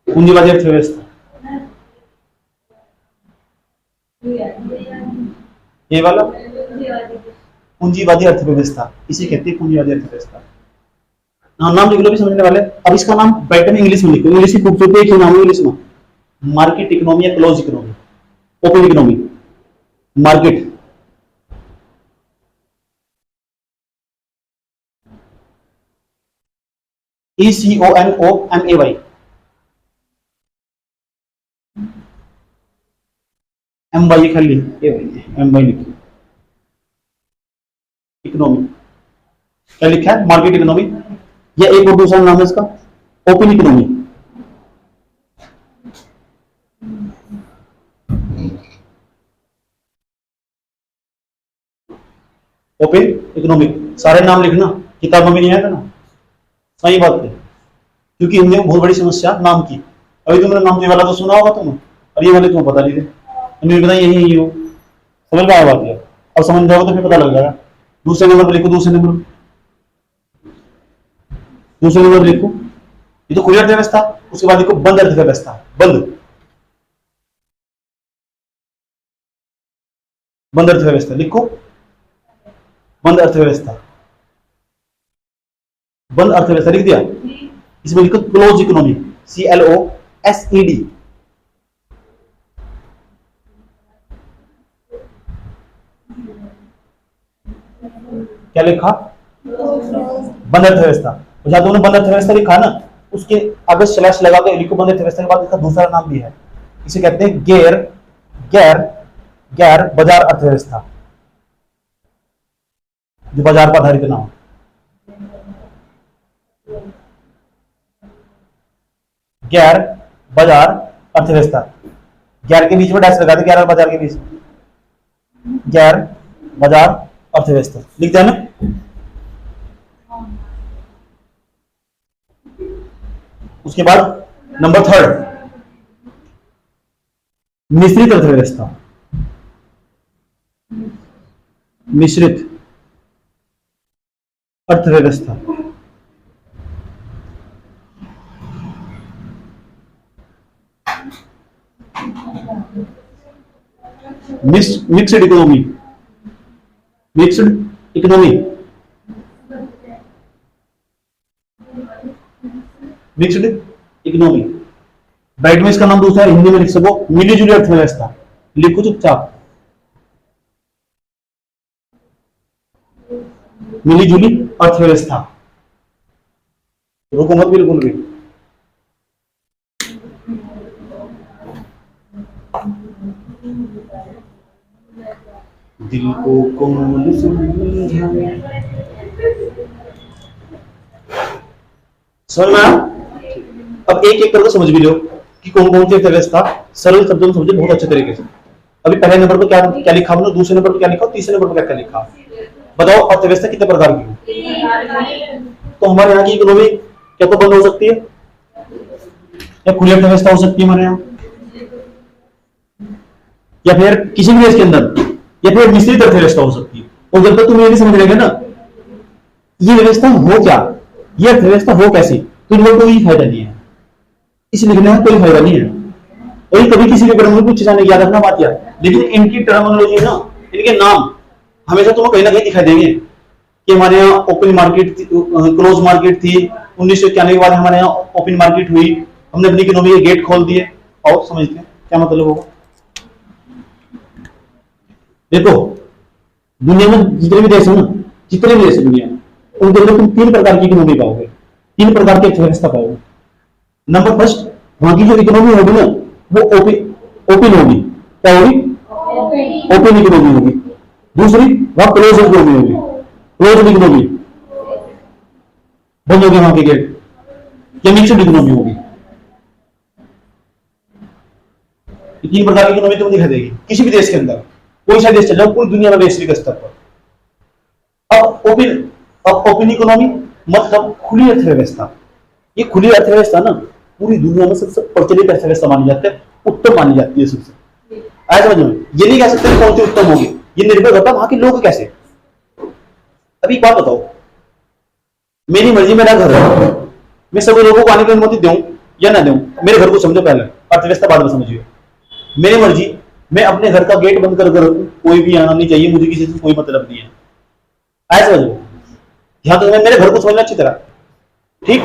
पूंजीवादी अर्थव्यवस्था, ये वाला पूंजीवादी अर्थव्यवस्था, इसे कहते हैं पूंजीवादी अर्थव्यवस्था। नाम लिख लो भी समझने वाले। अब इसका नाम बेटर में इंग्लिश में लिखो, इंग्लिश की खूबसूरती एक ही नाम है इंग्लिश में, मार्केट इकोनॉमी या close economy, open economy, market. ECONOMAY, MY खाली MY लिखो, इकोनॉमी। क्या लिखा है? मार्केट इकोनॉमी, या एक और दूसरा नाम है इसका ओपन इकोनॉमी। ओपन इकोनॉमिक, सारे नाम लिखना, किताबों में नहीं आएगा ना, सही बात है, क्योंकि हिंदी में बहुत बड़ी समस्या नाम की। अभी तुमने नाम ये वाला तो सुना होगा तुम, और ये वाले तुम्हें पता नहीं थे, उन्हें पता यही हो। समझ में आया बात है? अब समझ जाओगे तो फिर पता लग जाएगा। दूसरे नंबर पर लिखो, दूसरे नंबर लिखो, ये तो खुली अर्थव्यवस्था। उसके बाद लिखो बंद अर्थव्यवस्था। बंद अर्थव्यवस्था लिखो, बंद अर्थव्यवस्था। बंद अर्थव्यवस्था लिख दिया। इसमें लिखो क्लोज इकोनॉमी, CLOSED। क्या लिखा? बंद अर्थव्यवस्था। जहां तुमने बंद अर्थव्यवस्था लिखा ना, उसके आगे स्लैश लगा के लिखो बंद अर्थव्यवस्था के बाद इसका दूसरा नाम भी है, इसे कहते हैं गैर बाजार अर्थव्यवस्था, जो बाजार पर आधारित ना हो। गैर बाजार अर्थव्यवस्था, गैर के बीच में डैश लगा दे, गैर और बाजार के बीच, गैर बाजार अर्थव्यवस्था लिख दिया ना। उसके बाद नंबर 3 मिश्रित अर्थव्यवस्था। मिश्रित अर्थव्यवस्था, mixed economy, mixed economy, mixed economy. Right में इसका नाम दूसरा है, हिंदी में लिख सको मिलीजुली अर्थव्यवस्था। लिखो चुपचाप, मिलीजुली अर्थव्यवस्था। रुको मत बिल्कुल भी। दिल को कौन समझाए। समझ में आया? अब एक एक करके समझ भी लो कि कौन कौन सी अर्थव्यवस्था, सरल शब्दों में समझे बहुत अच्छे तरीके से। अभी पहले नंबर पर क्या लिखा हमने, दूसरे नंबर पर क्या लिखा, तीसरे नंबर पर क्या लिखा। बताओ अर्थव्यवस्था कितने प्रकार की है? तो हमारे यहाँ की इकोनॉमी क्या तो बंद हो सकती है, या खुली अर्थव्यवस्था हो सकती है हमारे यहाँ, या फिर किसी भी देश के अंदर, या फिर मिश्रित अर्थव्यवस्था हो सकती है। और जब तक तुम ये नहीं समझ लेंगे ना ये व्यवस्था हो क्या, ये अर्थव्यवस्था हो कैसी, तो इन लोगों को कोई फायदा नहीं है, इस लिखने में कोई फायदा नहीं है। और कभी किसी के टर्म कुछ नहीं याद रखना बात यार, लेकिन इनकी टर्मिनोलॉजी ना, इनके नाम हमेशा तुम्हें कहीं ना कहीं दिखाई देंगे कि हमारे यहाँ ओपन मार्केट, क्लोज मार्केट थी, 1991 के बाद हमारे यहाँ ओपन मार्केट हुई, हमने अपनी इकोनॉमी के गेट खोल दिए। और समझते हैं क्या मतलब होगा। देखो दुनिया में जितने भी देश है ना, जितने भी देश है दुनिया में, उनके अंदर तुम 3 प्रकार की इकोनॉमी पाओगे, 3 प्रकार की अर्थव्यवस्था पाओगे। नंबर फर्स्ट, वहां की जो इकोनॉमी होगी ना वो ओपन होगी। क्या होगी? ओपन इकोनॉमी होगी। दूसरी वहां क्लोज इकोनॉमी होगी, क्लोज इकोनॉमी, बंद होगी वहां के गेट। या मिक्स्ड इकोनॉमी होगी। 3 प्रकार की इकोनॉमी तुम दिखा देगी किसी भी देश के अंदर, कोई सा देश चल जाओ, पूरी दुनिया में वैश्विक स्तर पर। अब ओपन इकोनॉमी मतलब खुली अर्थव्यवस्था। ये खुली अर्थव्यवस्था ना पूरी दुनिया में सबसे प्रचलित अर्थव्यवस्था मानी जाती है, उत्तम मानी जाती है सबसे। आया समझ में? ये नहीं कह सकते कौन सी उत्तम होगी, ये निर्भर करता है वहां के लोग कैसे। अभी एक बात बताओ, मेरी मर्जी मेरा घर है, मैं सभी लोगों को आने की अनुमति दूं या ना दूं? मेरे घर को समझो पहले, अर्थव्यवस्था बाद में समझिए। मेरी मर्जी, मैं अपने घर का गेट बंद कर रखूं, कोई भी आना नहीं चाहिए, मुझे किसी से कोई मतलब नहीं है। आया समझ में? ध्यान तो मेरे घर को समझना अच्छी तरह, ठीक?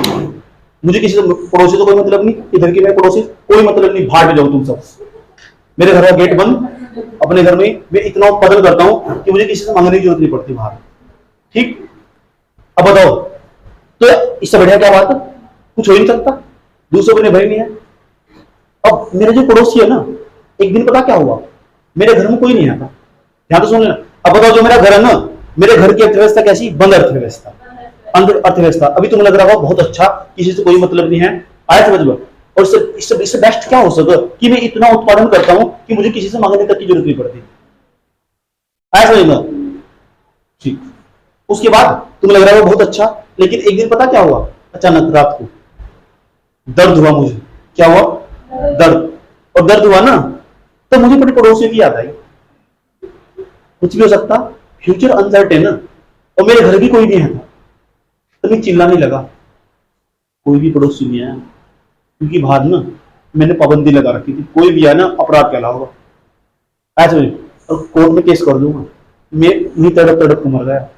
मुझे किसी से पड़ोसी तो कोई मतलब नहीं, इधर की मैं पड़ोसी कोई मतलब नहीं, भाड़ में जाओ तुम सब। मेरे घर का गेट बंद, अपने घर में मैं इतना उत्पादन करता हूं कि मुझे किसी से मांगने की जरूरत नहीं पड़ती बाहर, ठीक? अब बताओ तो इससे बढ़िया क्या बात है? कुछ हो ही नहीं सकता, दूसरों को निर्भर नहीं है। अब मेरे जो पड़ोसी है ना, एक दिन पता क्या हुआ, मेरे घर में कोई नहीं आता। ध्यान तो सुन लेना। अब बताओ जो मेरा घर है ना, मेरे घर की अर्थव्यवस्था कैसी? बंद अर्थव्यवस्था, अंदर अर्थव्यवस्था। अभी तुम्हें लग रहा होगा बहुत अच्छा, किसी से कोई मतलब नहीं है। आया समझ में? और इससे बेस्ट क्या हो सकता कि मैं इतना उत्पादन करता हूं कि मुझे किसी से मांगने तक की जरूरत नहीं पड़ती। आया समझ में? ठीक। उसके बाद तुम्हें लग रहा है बहुत अच्छा, लेकिन एक दिन पता क्या हुआ, अचानक रात को दर्द हुआ मुझे। क्या हुआ? दर्द। और दर्द हुआ ना, तो मुझे अपने पड़ोसियों की याद आई। कुछ भी हो सकता, फ्यूचर अनसर्टेन है, और मेरे घर भी कोई नहीं है था, तो मैं चिल्लाने लगा। कोई भी पड़ोसी नहीं आया, क्योंकि बाहर ना मैंने पाबंदी लगा रखी थी, कोई भी आया ना अपराध कहलाओगा। ऐसे में और कोर्ट में केस कर दूंगा। मैं तड़प तड़प मर गया।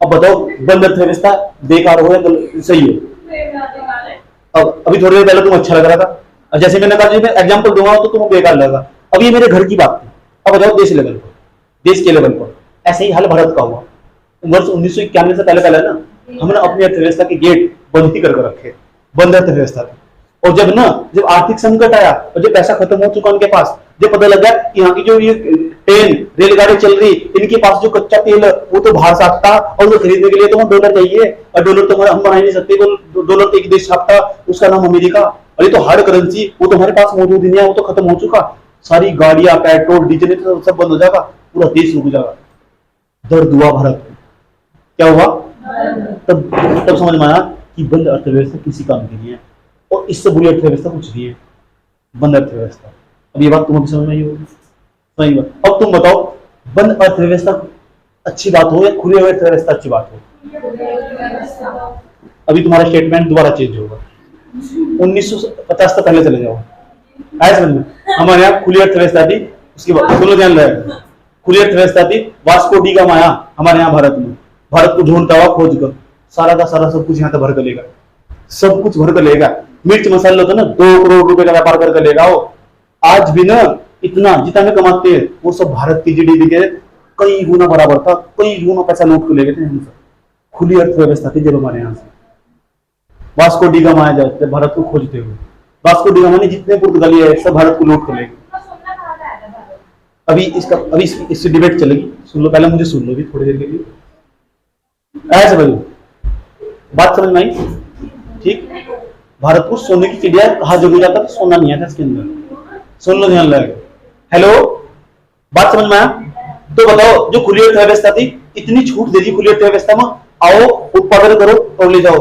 अब बताओ, बंद अर्थव्यवस्था बेकार हो या सही हो? अब अभी थोड़ी देर पहले तुम अच्छा लग रहा था, और जैसे मैंने कहा मैं एग्जाम्पल दूंगा तो तुम्हें बेकार लगा। अब ये मेरे घर की बात थी। अब बताओ देश लेवल पर, देश के लेवल पर ऐसे ही हाल भारत का हुआ। वर्ष 1991 से पहले ना हमने अपनी अर्थव्यवस्था के गेट बंद ही करके रखे, बंद अर्थव्यवस्था थी। और जब आर्थिक संकट आया और जब पैसा खत्म हो चुका उनके पास, जब पता लगा कि यहाँ की जो ये ट्रेन रेलगाड़ी चल रही, इनके पास जो कच्चा तेल है वो तो बाहर से आता, और वो खरीदने के लिए तो डॉलर चाहिए, और डॉलर तो हम बना ही नहीं सकते। डॉलर तो एक देश छापता, उसका नाम अमेरिका, और ये तो हार्ड करेंसी, वो तो हमारे पास मौजूद नहीं है, वो तो खत्म हो चुका। सारी गाड़ियां, पेट्रोल, डीजल सब बंद हो जाएगा, पूरा देश रुक जाएगा। दर्द हुआ भारत में। क्या हुआ? तब समझ में आया कि बंद अर्थव्यवस्था किसी काम की नहीं है, और इससे बुरी अर्थव्यवस्था कुछ नहीं है, बंद अर्थव्यवस्था। अब ये बात तुम्हें समझ में आई होगी। सही बात। अब तुम बताओ, बंद अर्थव्यवस्था अच्छी बात हो या खुली अर्थव्यवस्था अच्छी बात हो? अभी तुम्हारा स्टेटमेंट दोबारा चेंज होगा। 1950 तक पहले चले जाओ। आए समझ में? हमारे यहाँ खुली अर्थव्यवस्था थी, उसकी बात सुनो, ध्यान रहे। खुली अर्थव्यवस्था थी, वास्को डी गामा आया हमारे यहाँ भारत में, भारत को ढूंढता हुआ खोज कर सारा का सारा सब कुछ यहाँ तक भर कर लेगा, सब कुछ भर कर लेगा। मिर्च मसाला तो ना 2 करोड़ रुपए का व्यापार करके लेगा वो। आज भी ना इतना जितना में कमाते हैं वो सब भारत की जीडीपी के कई गुना बराबर था, कई गुना पैसा लूट कर ले गए थे हमसे। खुली अर्थव्यवस्था थी जब हमारे यहाँ से। वास्को डी गामा आया जाते भारत को खोजते हुए, वास्को डी गामा ने जितने पुर्तगाली है सब भारत को लूट कर ले गए। अभी इससे डिबेट चलेगी, सुन लो, पहले मुझे सुन लो भी थोड़ी देर के लिए। ऐसे समझ बात समझ में आई? ठीक। भारत को सोने की चिड़िया कहा जरूर जाता था, सोना नहीं आता इसके अंदर। सुन लो, ध्यान लगेगा। हेलो, बात समझ में आया? तो बताओ, जो खुली अर्थव्यवस्था थी, इतनी छूट दे दी खुली अर्थव्यवस्था में, आओ उत्पादन करो और ले जाओ।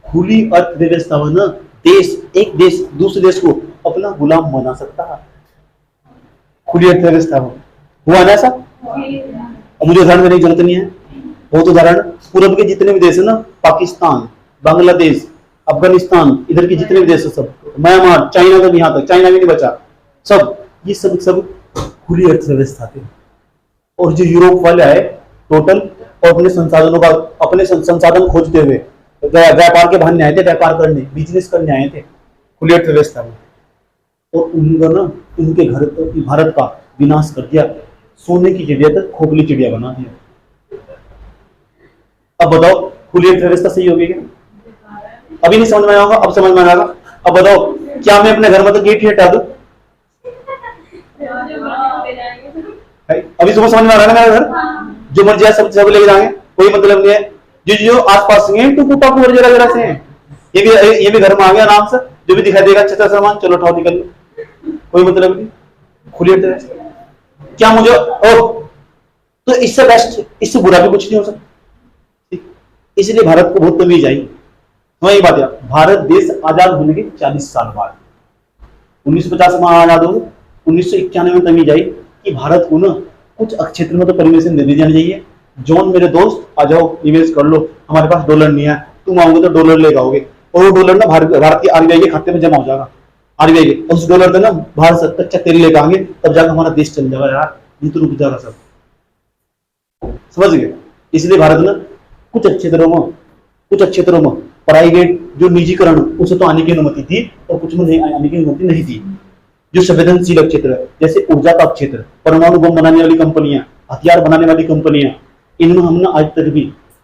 खुली अर्थव्यवस्था में ना एक देश दूसरे देश को अपना गुलाम बना सकता है। खुली अर्थव्यवस्था में हुआ ना ऐसा? मुझे उदाहरण देने की जरूरत नहीं है, बहुत उदाहरण। पूर्व के जितने भी देश है ना, पाकिस्तान, बांग्लादेश, अफगानिस्तान, इधर के जितने भी देश है सब, म्यांमार, चाइना का भी, यहाँ तक चाइना भी नहीं बचा, सब ये सब खुली अर्थव्यवस्था थे। और जो यूरोप वाले आए टोटल, और अपने संसाधन खोजते हुए व्यापार के बहाने आए थे, व्यापार करने, बिजनेस करने आए थे खुली अर्थव्यवस्था में। और उन्होंने ना उनके घर भारत का विनाश कर दिया, सोने की चिड़िया तक खोखली चिड़िया बना दिया। अब बताओ, खुली अर्थव्यवस्था सही होगी क्या? अभी नहीं समझ में आएगा, अब समझ में आएगा। अब बताओ, क्या मैं अपने घर में तो गेट ही हटा दूं? अभी तुम्हें समझ में आ रहा है ना मेरा घर? जो मर्जी सब लेके जाएंगे, कोई मतलब नहीं है। जो आसपास से टुकू टाकू जरा से हैं, ये भी घर में आ गया आराम से, जो भी दिखाई देगा अच्छा सामान, चलो उठाओ निकल लो, कोई मतलब नहीं। खुली अर्थव्यवस्था क्या मुझे तो इससे बेस्ट, इससे बुरा भी कुछ नहीं हो सकता। इसलिए भारत को बहुत तमीज आई। वही बात है, भारत देश आजाद होने के 40 साल बाद 1950 में आजाद हो, 1991 में तमीज आई कि भारत को ना कुछ क्षेत्र में तो परमिशन दे दी जानी चाहिए। जॉन मेरे दोस्त आ जाओ निवेश कर लो, हमारे पास डॉलर नहीं है, तुम आओगे तो डॉलर लेकर आओगे, और वो डॉलर ना भारत की आरबीआई के खाते में जमा हो जाएगा। आरबीआई के उस डॉलर का ना बाहर से कच्चा तेल लेकर आएंगे, तब जाकर हमारा देश चल जाएगा यार, नहीं तो रुक जाएगा सब। समझ गए? इसलिए भारत ना कुछ क्षेत्रों में प्राइवेट जो निजीकरण उसे तो आने की अनुमति थी, और कुछ में आने की अनुमति नहीं थी। जो संवेदनशील क्षेत्र है, जैसे ऊर्जा का क्षेत्र, परमाणु बम बनाने वाली कंपनियां, हथियार बनाने वाली कंपनियां, इनमें हमने आज तक भी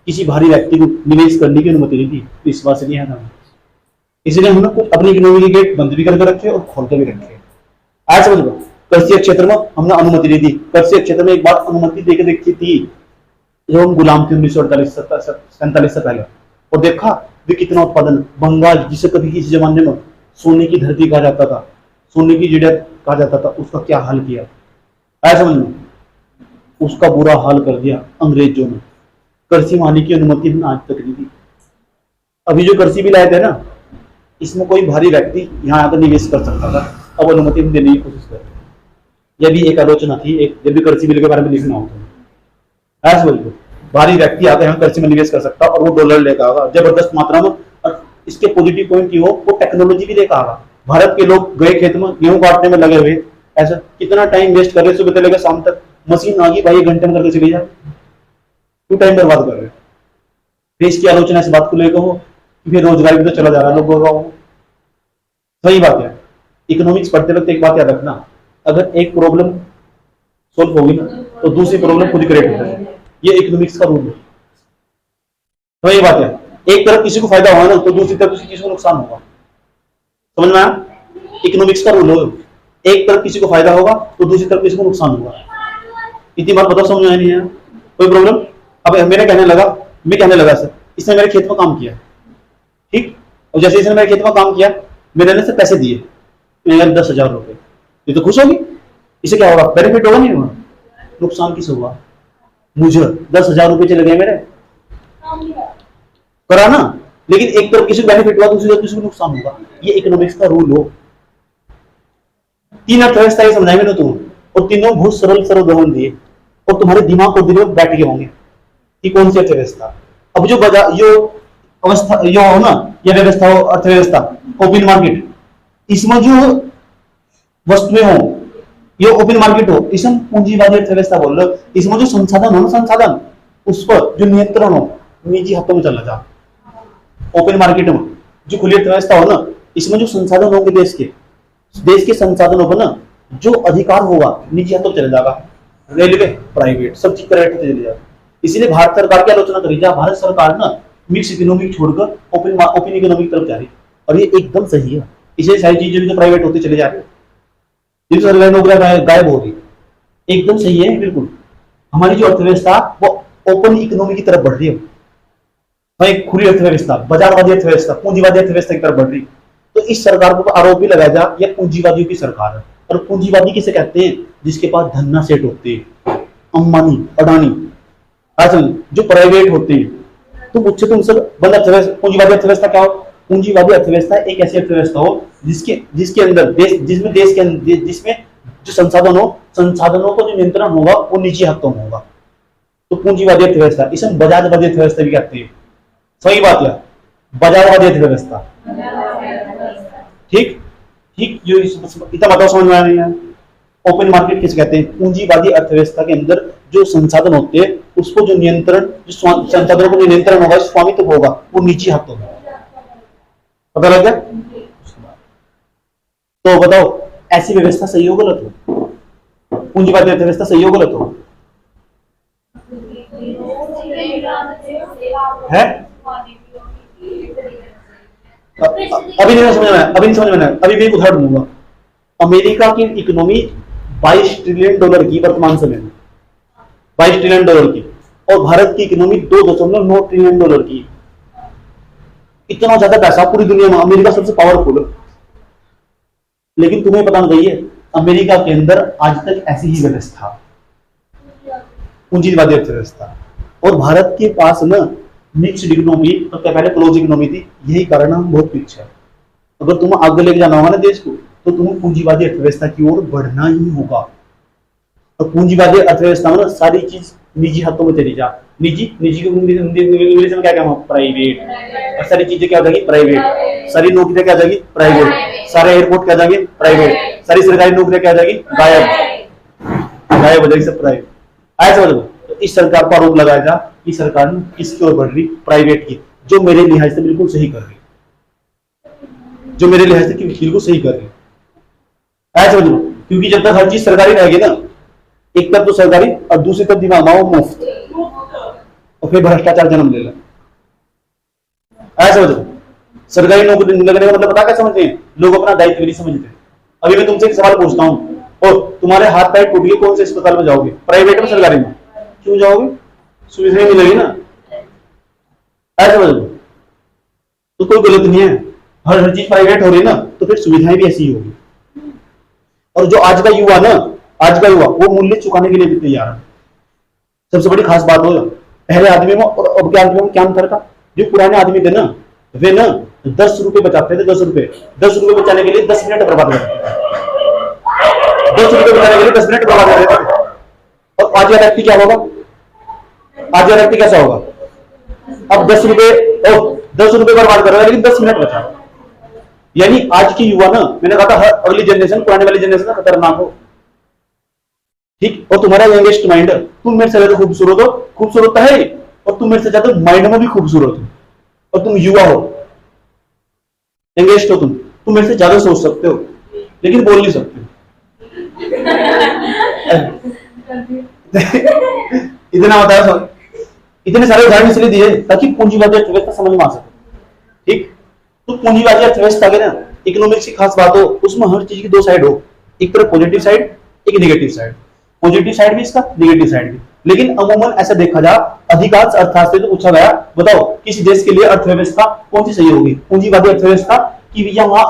किसी भारी व्यक्ति को निवेश करने की अनुमति नहीं दी, विश्वास नहीं है हमें। इसलिए हमने कुछ अपनी इकोनॉमी के गेट बंद भी करके रखे और खोल के भी रखे। आज समझ लो, कृषि क्षेत्र में हमने अनुमति नहीं दी। कृषि क्षेत्र में एक बार अनुमति देके देखी थी जब हम गुलाम थे 1947 से पहले, और देखा भी कितना उत्पादन। बंगाल, जिसे कभी किसी जमाने में सोने की धरती कहा जाता था, सोने की चिड़िया कहा जाता था, उसका क्या हाल किया ऐसा समझ लो, उसका बुरा हाल कर दिया अंग्रेजों ने। कृषि में आने की अनुमति हमने आज तक नहीं दी। अभी जो कृषि बिल आए थे ना, इसमें कोई भारी व्यक्ति यहाँ आकर निवेश कर सकता था, अब अनुमति देने की कोशिश कर रहे हैं। यह भी एक आलोचना थी, एक जब भी कृषि बिल के बारे में लिखना होता है ऐसे बोलिए भारी व्यक्ति आकर यहाँ कृषि में निवेश कर सकता और वो डॉलर लेकर आगा जबरदस्त मात्रा में। और इसके पॉजिटिव पॉइंट की वो टेक्नोलॉजी भी लेकर आगा। भारत के लोग गए खेत में गेहूं काटने में लगे हुए, ऐसा कितना टाइम वेस्ट कर रहे, सुबह से लेकर शाम तक मशीन आ गई भाई, 1 घंटे में करके चली जाए, क्यों टाइम बर्बाद कर रहे हैं। देश की आलोचना इस बात को लेकर हो कि फिर रोजगार भी तो चला जा रहा है लोगों का। सही बात है। इकोनॉमिक्स पढ़ते वक्त एक बात याद रखना, अगर एक प्रॉब्लम सोल्व होगी ना तो दूसरी प्रॉब्लम खुद क्रिएट होता है, ये इकोनॉमिक्स का रूल है। तो ये बात है, एक तरफ किसी को फायदा होगा ना तो दूसरी तरफ किसी को नुकसान होगा, समझ में आया? इकोनॉमिक्स का रूल हो, एक तरफ किसी को फायदा होगा तो दूसरी तरफ किसी को नुकसान होगा। इतनी बात बताओ, समझ में आया नहीं है? कोई प्रॉब्लम? अब मैं कहने लगा सर इसने मेरे खेत में काम किया, ठीक, और जैसे इसने मेरे खेत में काम किया मैंने इसे पैसे दिए, 10,000 रुपए, ये तो खुश होगी, इसे क्या होगा, बेनिफिट होगा नहीं होगा? नुकसान किसे हुआ? मुझे 10,000 रुपए चले गए मेरे, करा ना, लेकिन एक तरफ किसी को बेनिफिट हुआ दूसरी तरफ किसी को नुकसान होगा। ये इकोनॉमिक्स का रूल हो। 3 अर्थव्यवस्था ये समझाएंगे ना तुम, और तीनों बहुत सरल सरल उदाहरण दिए और तुम्हारे दिमाग और दिल में बैठ गए होंगे कि कौन सी अर्थव्यवस्था। अब जो बाजार जो अवस्था जो हो ना, ये व्यवस्था हो, अर्थव्यवस्था ओपन मार्केट, इसमें जो वस्तुएं हो ये ओपन मार्केट हो, इसमें पूंजीवादी अर्थव्यवस्था बोल रहे हो। इसमें जो संसाधन हो ना, संसाधन उस पर जो नियंत्रण हो निजी हाथों में चला जा। ओपन मार्केट में जो खुली अर्थव्यवस्था हो ना, इसमें जो संसाधन होंगे देश के संसाधनों पर ना जो अधिकार होगा निजी हाथों में चले जाएगा, रेलवे प्राइवेट, सब चीज प्राइवेट होते चले जाएगा। इसीलिए भारत सरकार की आलोचना करी जा, भारत सरकार ना मिक्स इकोनॉमिक छोड़कर ओपन इकोनॉमिक तरफ जा रही है, और ये एकदम सही है। इसलिए सारी चीजें भी तो प्राइवेट होती चले जा रही है, सरकारी नौकरियां गायब हो रही, एकदम सही है बिल्कुल। हमारी जो अर्थव्यवस्था वो ओपन इकोनॉमी की तरफ बढ़ रही है, भाई खुली अर्थव्यवस्था, बाजारवादी अर्थव्यवस्था, पूंजीवादी अर्थव्यवस्था की तरफ बढ़ रही। तो इस सरकार को आरोप भी लगाया जा यह पूंजीवादियों की सरकार है। और पूंजीवादी किसे कहते हैं? जिसके पास धन्ना सेट होते हैं, अंबानी अडानी, जो प्राइवेट होते हैं। तो मुझसे तुम सब बंद अर्थव्यवस्था, पूंजीवादी अर्थव्यवस्था क्या हो? पूंजीवादी अर्थव्यवस्था एक ऐसी अर्थव्यवस्था हो जिसके अंदर जिसमें जो संसाधनों को जो नियंत्रण होगा वो निजी हाथों में होगा। तो पूंजीवादी अर्थव्यवस्था, इसे बाजारवादी अर्थव्यवस्था भी कहते हैं। सही बात है, बाजारवादी अर्थव्यवस्था, ठीक ठीक। जो इतना बताओ, समझ में आ रही है? ओपन मार्केट किसे कहते हैं? पूंजीवादी अर्थव्यवस्था के अंदर जो संसाधन होते हैं उसको जो नियंत्रण, जो संसाधनों को नियंत्रण होगा, स्वामित्व होगा, वो निजी हाथों में। पता लग गया? तो बताओ ऐसी व्यवस्था सही हो गलत हो? पूंजीवादी अर्थव्यवस्था सही हो गलत हो? है? अभी नहीं समझ में आया, अभी भी एक उदाहरण दूंगा। अमेरिका की इकोनॉमी 22 ट्रिलियन डॉलर की वर्तमान समय में, 22 ट्रिलियन डॉलर की, और भारत की इकोनॉमी 2.9 ट्रिलियन डॉलर की। इतना ज्यादा पैसा पूरी दुनिया में, अमेरिका सबसे पावरफुल है। लेकिन तुम्हें पता नहीं है अमेरिका के अंदर आज तक ऐसी ही व्यवस्था, पूंजीवादी अर्थव्यवस्था। और भारत के पास ना मिक्स्ड इकोनॉमी, तो पहले क्लोज इकोनॉमी थी। यही कारण हम बहुत पीछे है। अगर तुम्हें आगे लेके जाना होगा ना देश को, तो तुम्हें पूंजीवादी अर्थव्यवस्था की ओर बढ़ना ही होगा। और पूंजीवादी अर्थव्यवस्था में ना सारी चीज निजी हाथों में चली जा। निजी को इंग्लिश में क्या कहना? प्राइवेट। और सारी चीजें क्या हो जाएगी? प्राइवेट। सारी नौकरियां क्या हो जाएगी? प्राइवेट। सारे एयरपोर्ट क्या हो जाएंगे? प्राइवेट। सारी सरकारी नौकरियां क्या हो जाएगी? गायब हो जाएगी, सब प्राइवेट। ऐसा हो। तो इस सरकार पर आरोप लगाया जा कि सरकार किसकी ओर बढ़ रही? प्राइवेट की, जो मेरे लिहाज से बिल्कुल सही कर रही, जो मेरे लिहाज से बिल्कुल सही कर रही। ऐसा समझ लो, क्योंकि जब तक हर चीज सरकारी रहेगी ना, एक तरफ तो सरकारी और दूसरी तरफ दिमाग माओ मुफ्त, और फिर भ्रष्टाचार जन्म ले ला। ऐसा समझ लो, सरकारी नौकरी लगने का मतलब पता क्या समझते हैं लोग? अपना दायित्व नहीं समझते। अभी मैं तुमसे एक सवाल पूछता हूँ, और तुम्हारे हाथ पैर टूट गए, कौन से अस्पताल में जाओगे? प्राइवेट में, सरकारी में? क्यों जाओगे? सुविधाएं मिलेगी ना। ऐसा समझ लो, तो कोई गलत नहीं है। हर चीज प्राइवेट हो रही ना, तो फिर सुविधाएं भी ऐसी ही होगी। और जो आज का युवा ना, वो मूल्य चुकाने के लिए भी तैयार है। सबसे बड़ी खास बात हो, पहले आदमी में और अब के आदमी में क्या अंतर था? जो पुराने आदमी थे ना, वे ना 10 रुपए बचाते थे, 10 रुपए बचाने के लिए 10 मिनट बर्बाद करते थे, 10 रुपए बचाने के लिए 10 मिनट बर्बाद कर देते थे। और आज का व्यक्ति क्या होगा, आज का व्यक्ति कैसा होगा? अब 10 रुपए बर्बाद कर रहा है लेकिन 10 मिनट बचा। यानी आज की युवा ना, मैंने कहा था हर अगली जनरेशन पुराने वाली जनरेशन खतरनाक हो, ठीक। और तुम्हारा यंगेस्ट माइंड, तुम मेरे से ज्यादा खूबसूरत हो, खूबसूरत है, और तुम मेरे से ज्यादा माइंड में भी खूबसूरत हो, और तुम युवा हो, यंगेस्ट हो, तुम मेरे से ज्यादा सोच सकते हो लेकिन बोल नहीं सकते। इतना बताया सर, इतने सारे उदाहरण इसलिए दिए ताकि पूंजीवादी अर्थव्यवस्था समझ में आ सके, ठीक। तो पूंजीवादी अर्थव्यवस्था के ना इकोनॉमिक्स की खास बात हो, उसमें हर चीज की दो साइड हो, एक तरफ पॉजिटिव साइड, एक नेगेटिव साइड। पॉजिटिव साइड भी इसका, नेगेटिव साइड भी। लेकिन अमूमन ऐसा देखा जा, अधिकांश अर्थशास्त्री तो पूछा गया, बताओ किसी देश के लिए अर्थव्यवस्था कौन सी सही होगी, पूंजीवादी अर्थव्यवस्था की या वहां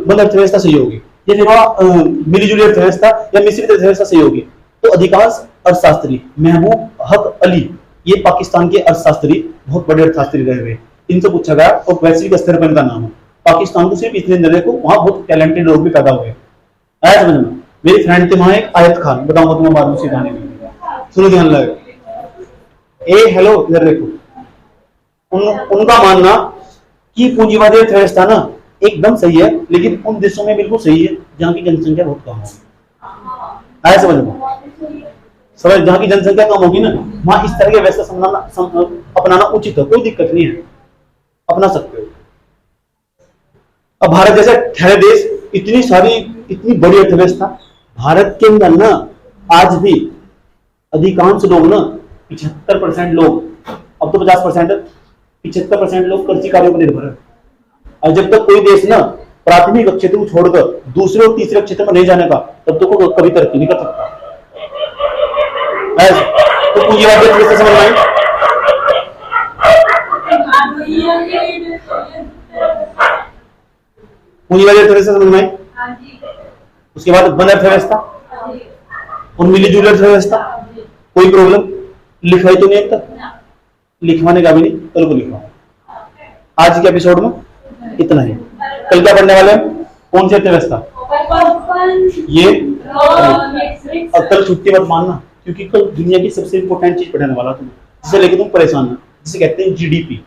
बंद अर्थव्यवस्था सही होगी, या फिर वहां मिलीजुली अर्थव्यवस्था या मिश्रित अर्थव्यवस्था सही होगी? तो अधिकांश अर्थशास्त्री, महबूब हक अली, ये पाकिस्तान के अर्थशास्त्री, बहुत बड़े अर्थशास्त्री रहे हुए, इनसे पूछा गया और वैश्विक स्तर पर इनका नाम है। पाकिस्तान को सिर्फ इसलिए नहीं देखो, वहां बहुत टैलेंटेड लोग भी पैदा हुए। आया समझ में? मेरी फ्रेंड थे वहां एक आयत खान, बताऊंगा तुम्हें बाद में उसी गाने में, सुनो ध्यान लगे। ए हेलो, इधर देखो। उनका मानना कि पूंजीवादी अर्थव्यवस्था ना एकदम सही है, लेकिन उन देशों में बिल्कुल सही है जहां की जनसंख्या बहुत कम है। आया समझ में? समझ, जहां की जनसंख्या कम होगी ना, वहां इस तरह के व्यवस्था अपनाना उचित है, कोई दिक्कत नहीं है, अपना सकते हो। अब भारत जैसा ठहरे देश, इतनी बड़ी अर्थव्यवस्था, भारत के अंदर ना आज भी अधिकांश लोग ना 75% लोग, अब तो 50%, 75% लोग कृषि कार्यों पर निर्भर है। और जब तक कोई देश ना प्राथमिक क्षेत्र को छोड़कर दूसरे और तीसरे क्षेत्र में नहीं जाने का, तब तक वो कभी तरक्की नहीं कर सकता। तो पूंजीवादी अर्थव्यवस्था समझ में आई? पूंजीवादी अर्थव्यवस्था समझ में आई? उसके बाद वन अर्थव्यवस्था और मिलीजुली अर्थव्यवस्था। कोई प्रॉब्लम? लिखवाई तो नहीं अब तक? लिखवाने का भी नहीं, कल को लिखवाओ। आज के एपिसोड में इतना ही। कल क्या पढ़ने वाले हैं? कौन सी अर्थव्यवस्था? ये। अब कल छुट्टी मत मानना, क्योंकि कल दुनिया की सबसे इंपॉर्टेंट चीज पढ़ने वाला तुम, जिसे लेके तुम परेशान हो, जिसे कहते हैं जीडीपी।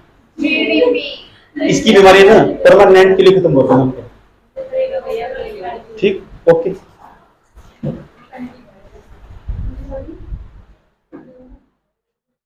इसकी बीमारी ना परमानेंट के लिए खत्म होता है। ठीक, ओके।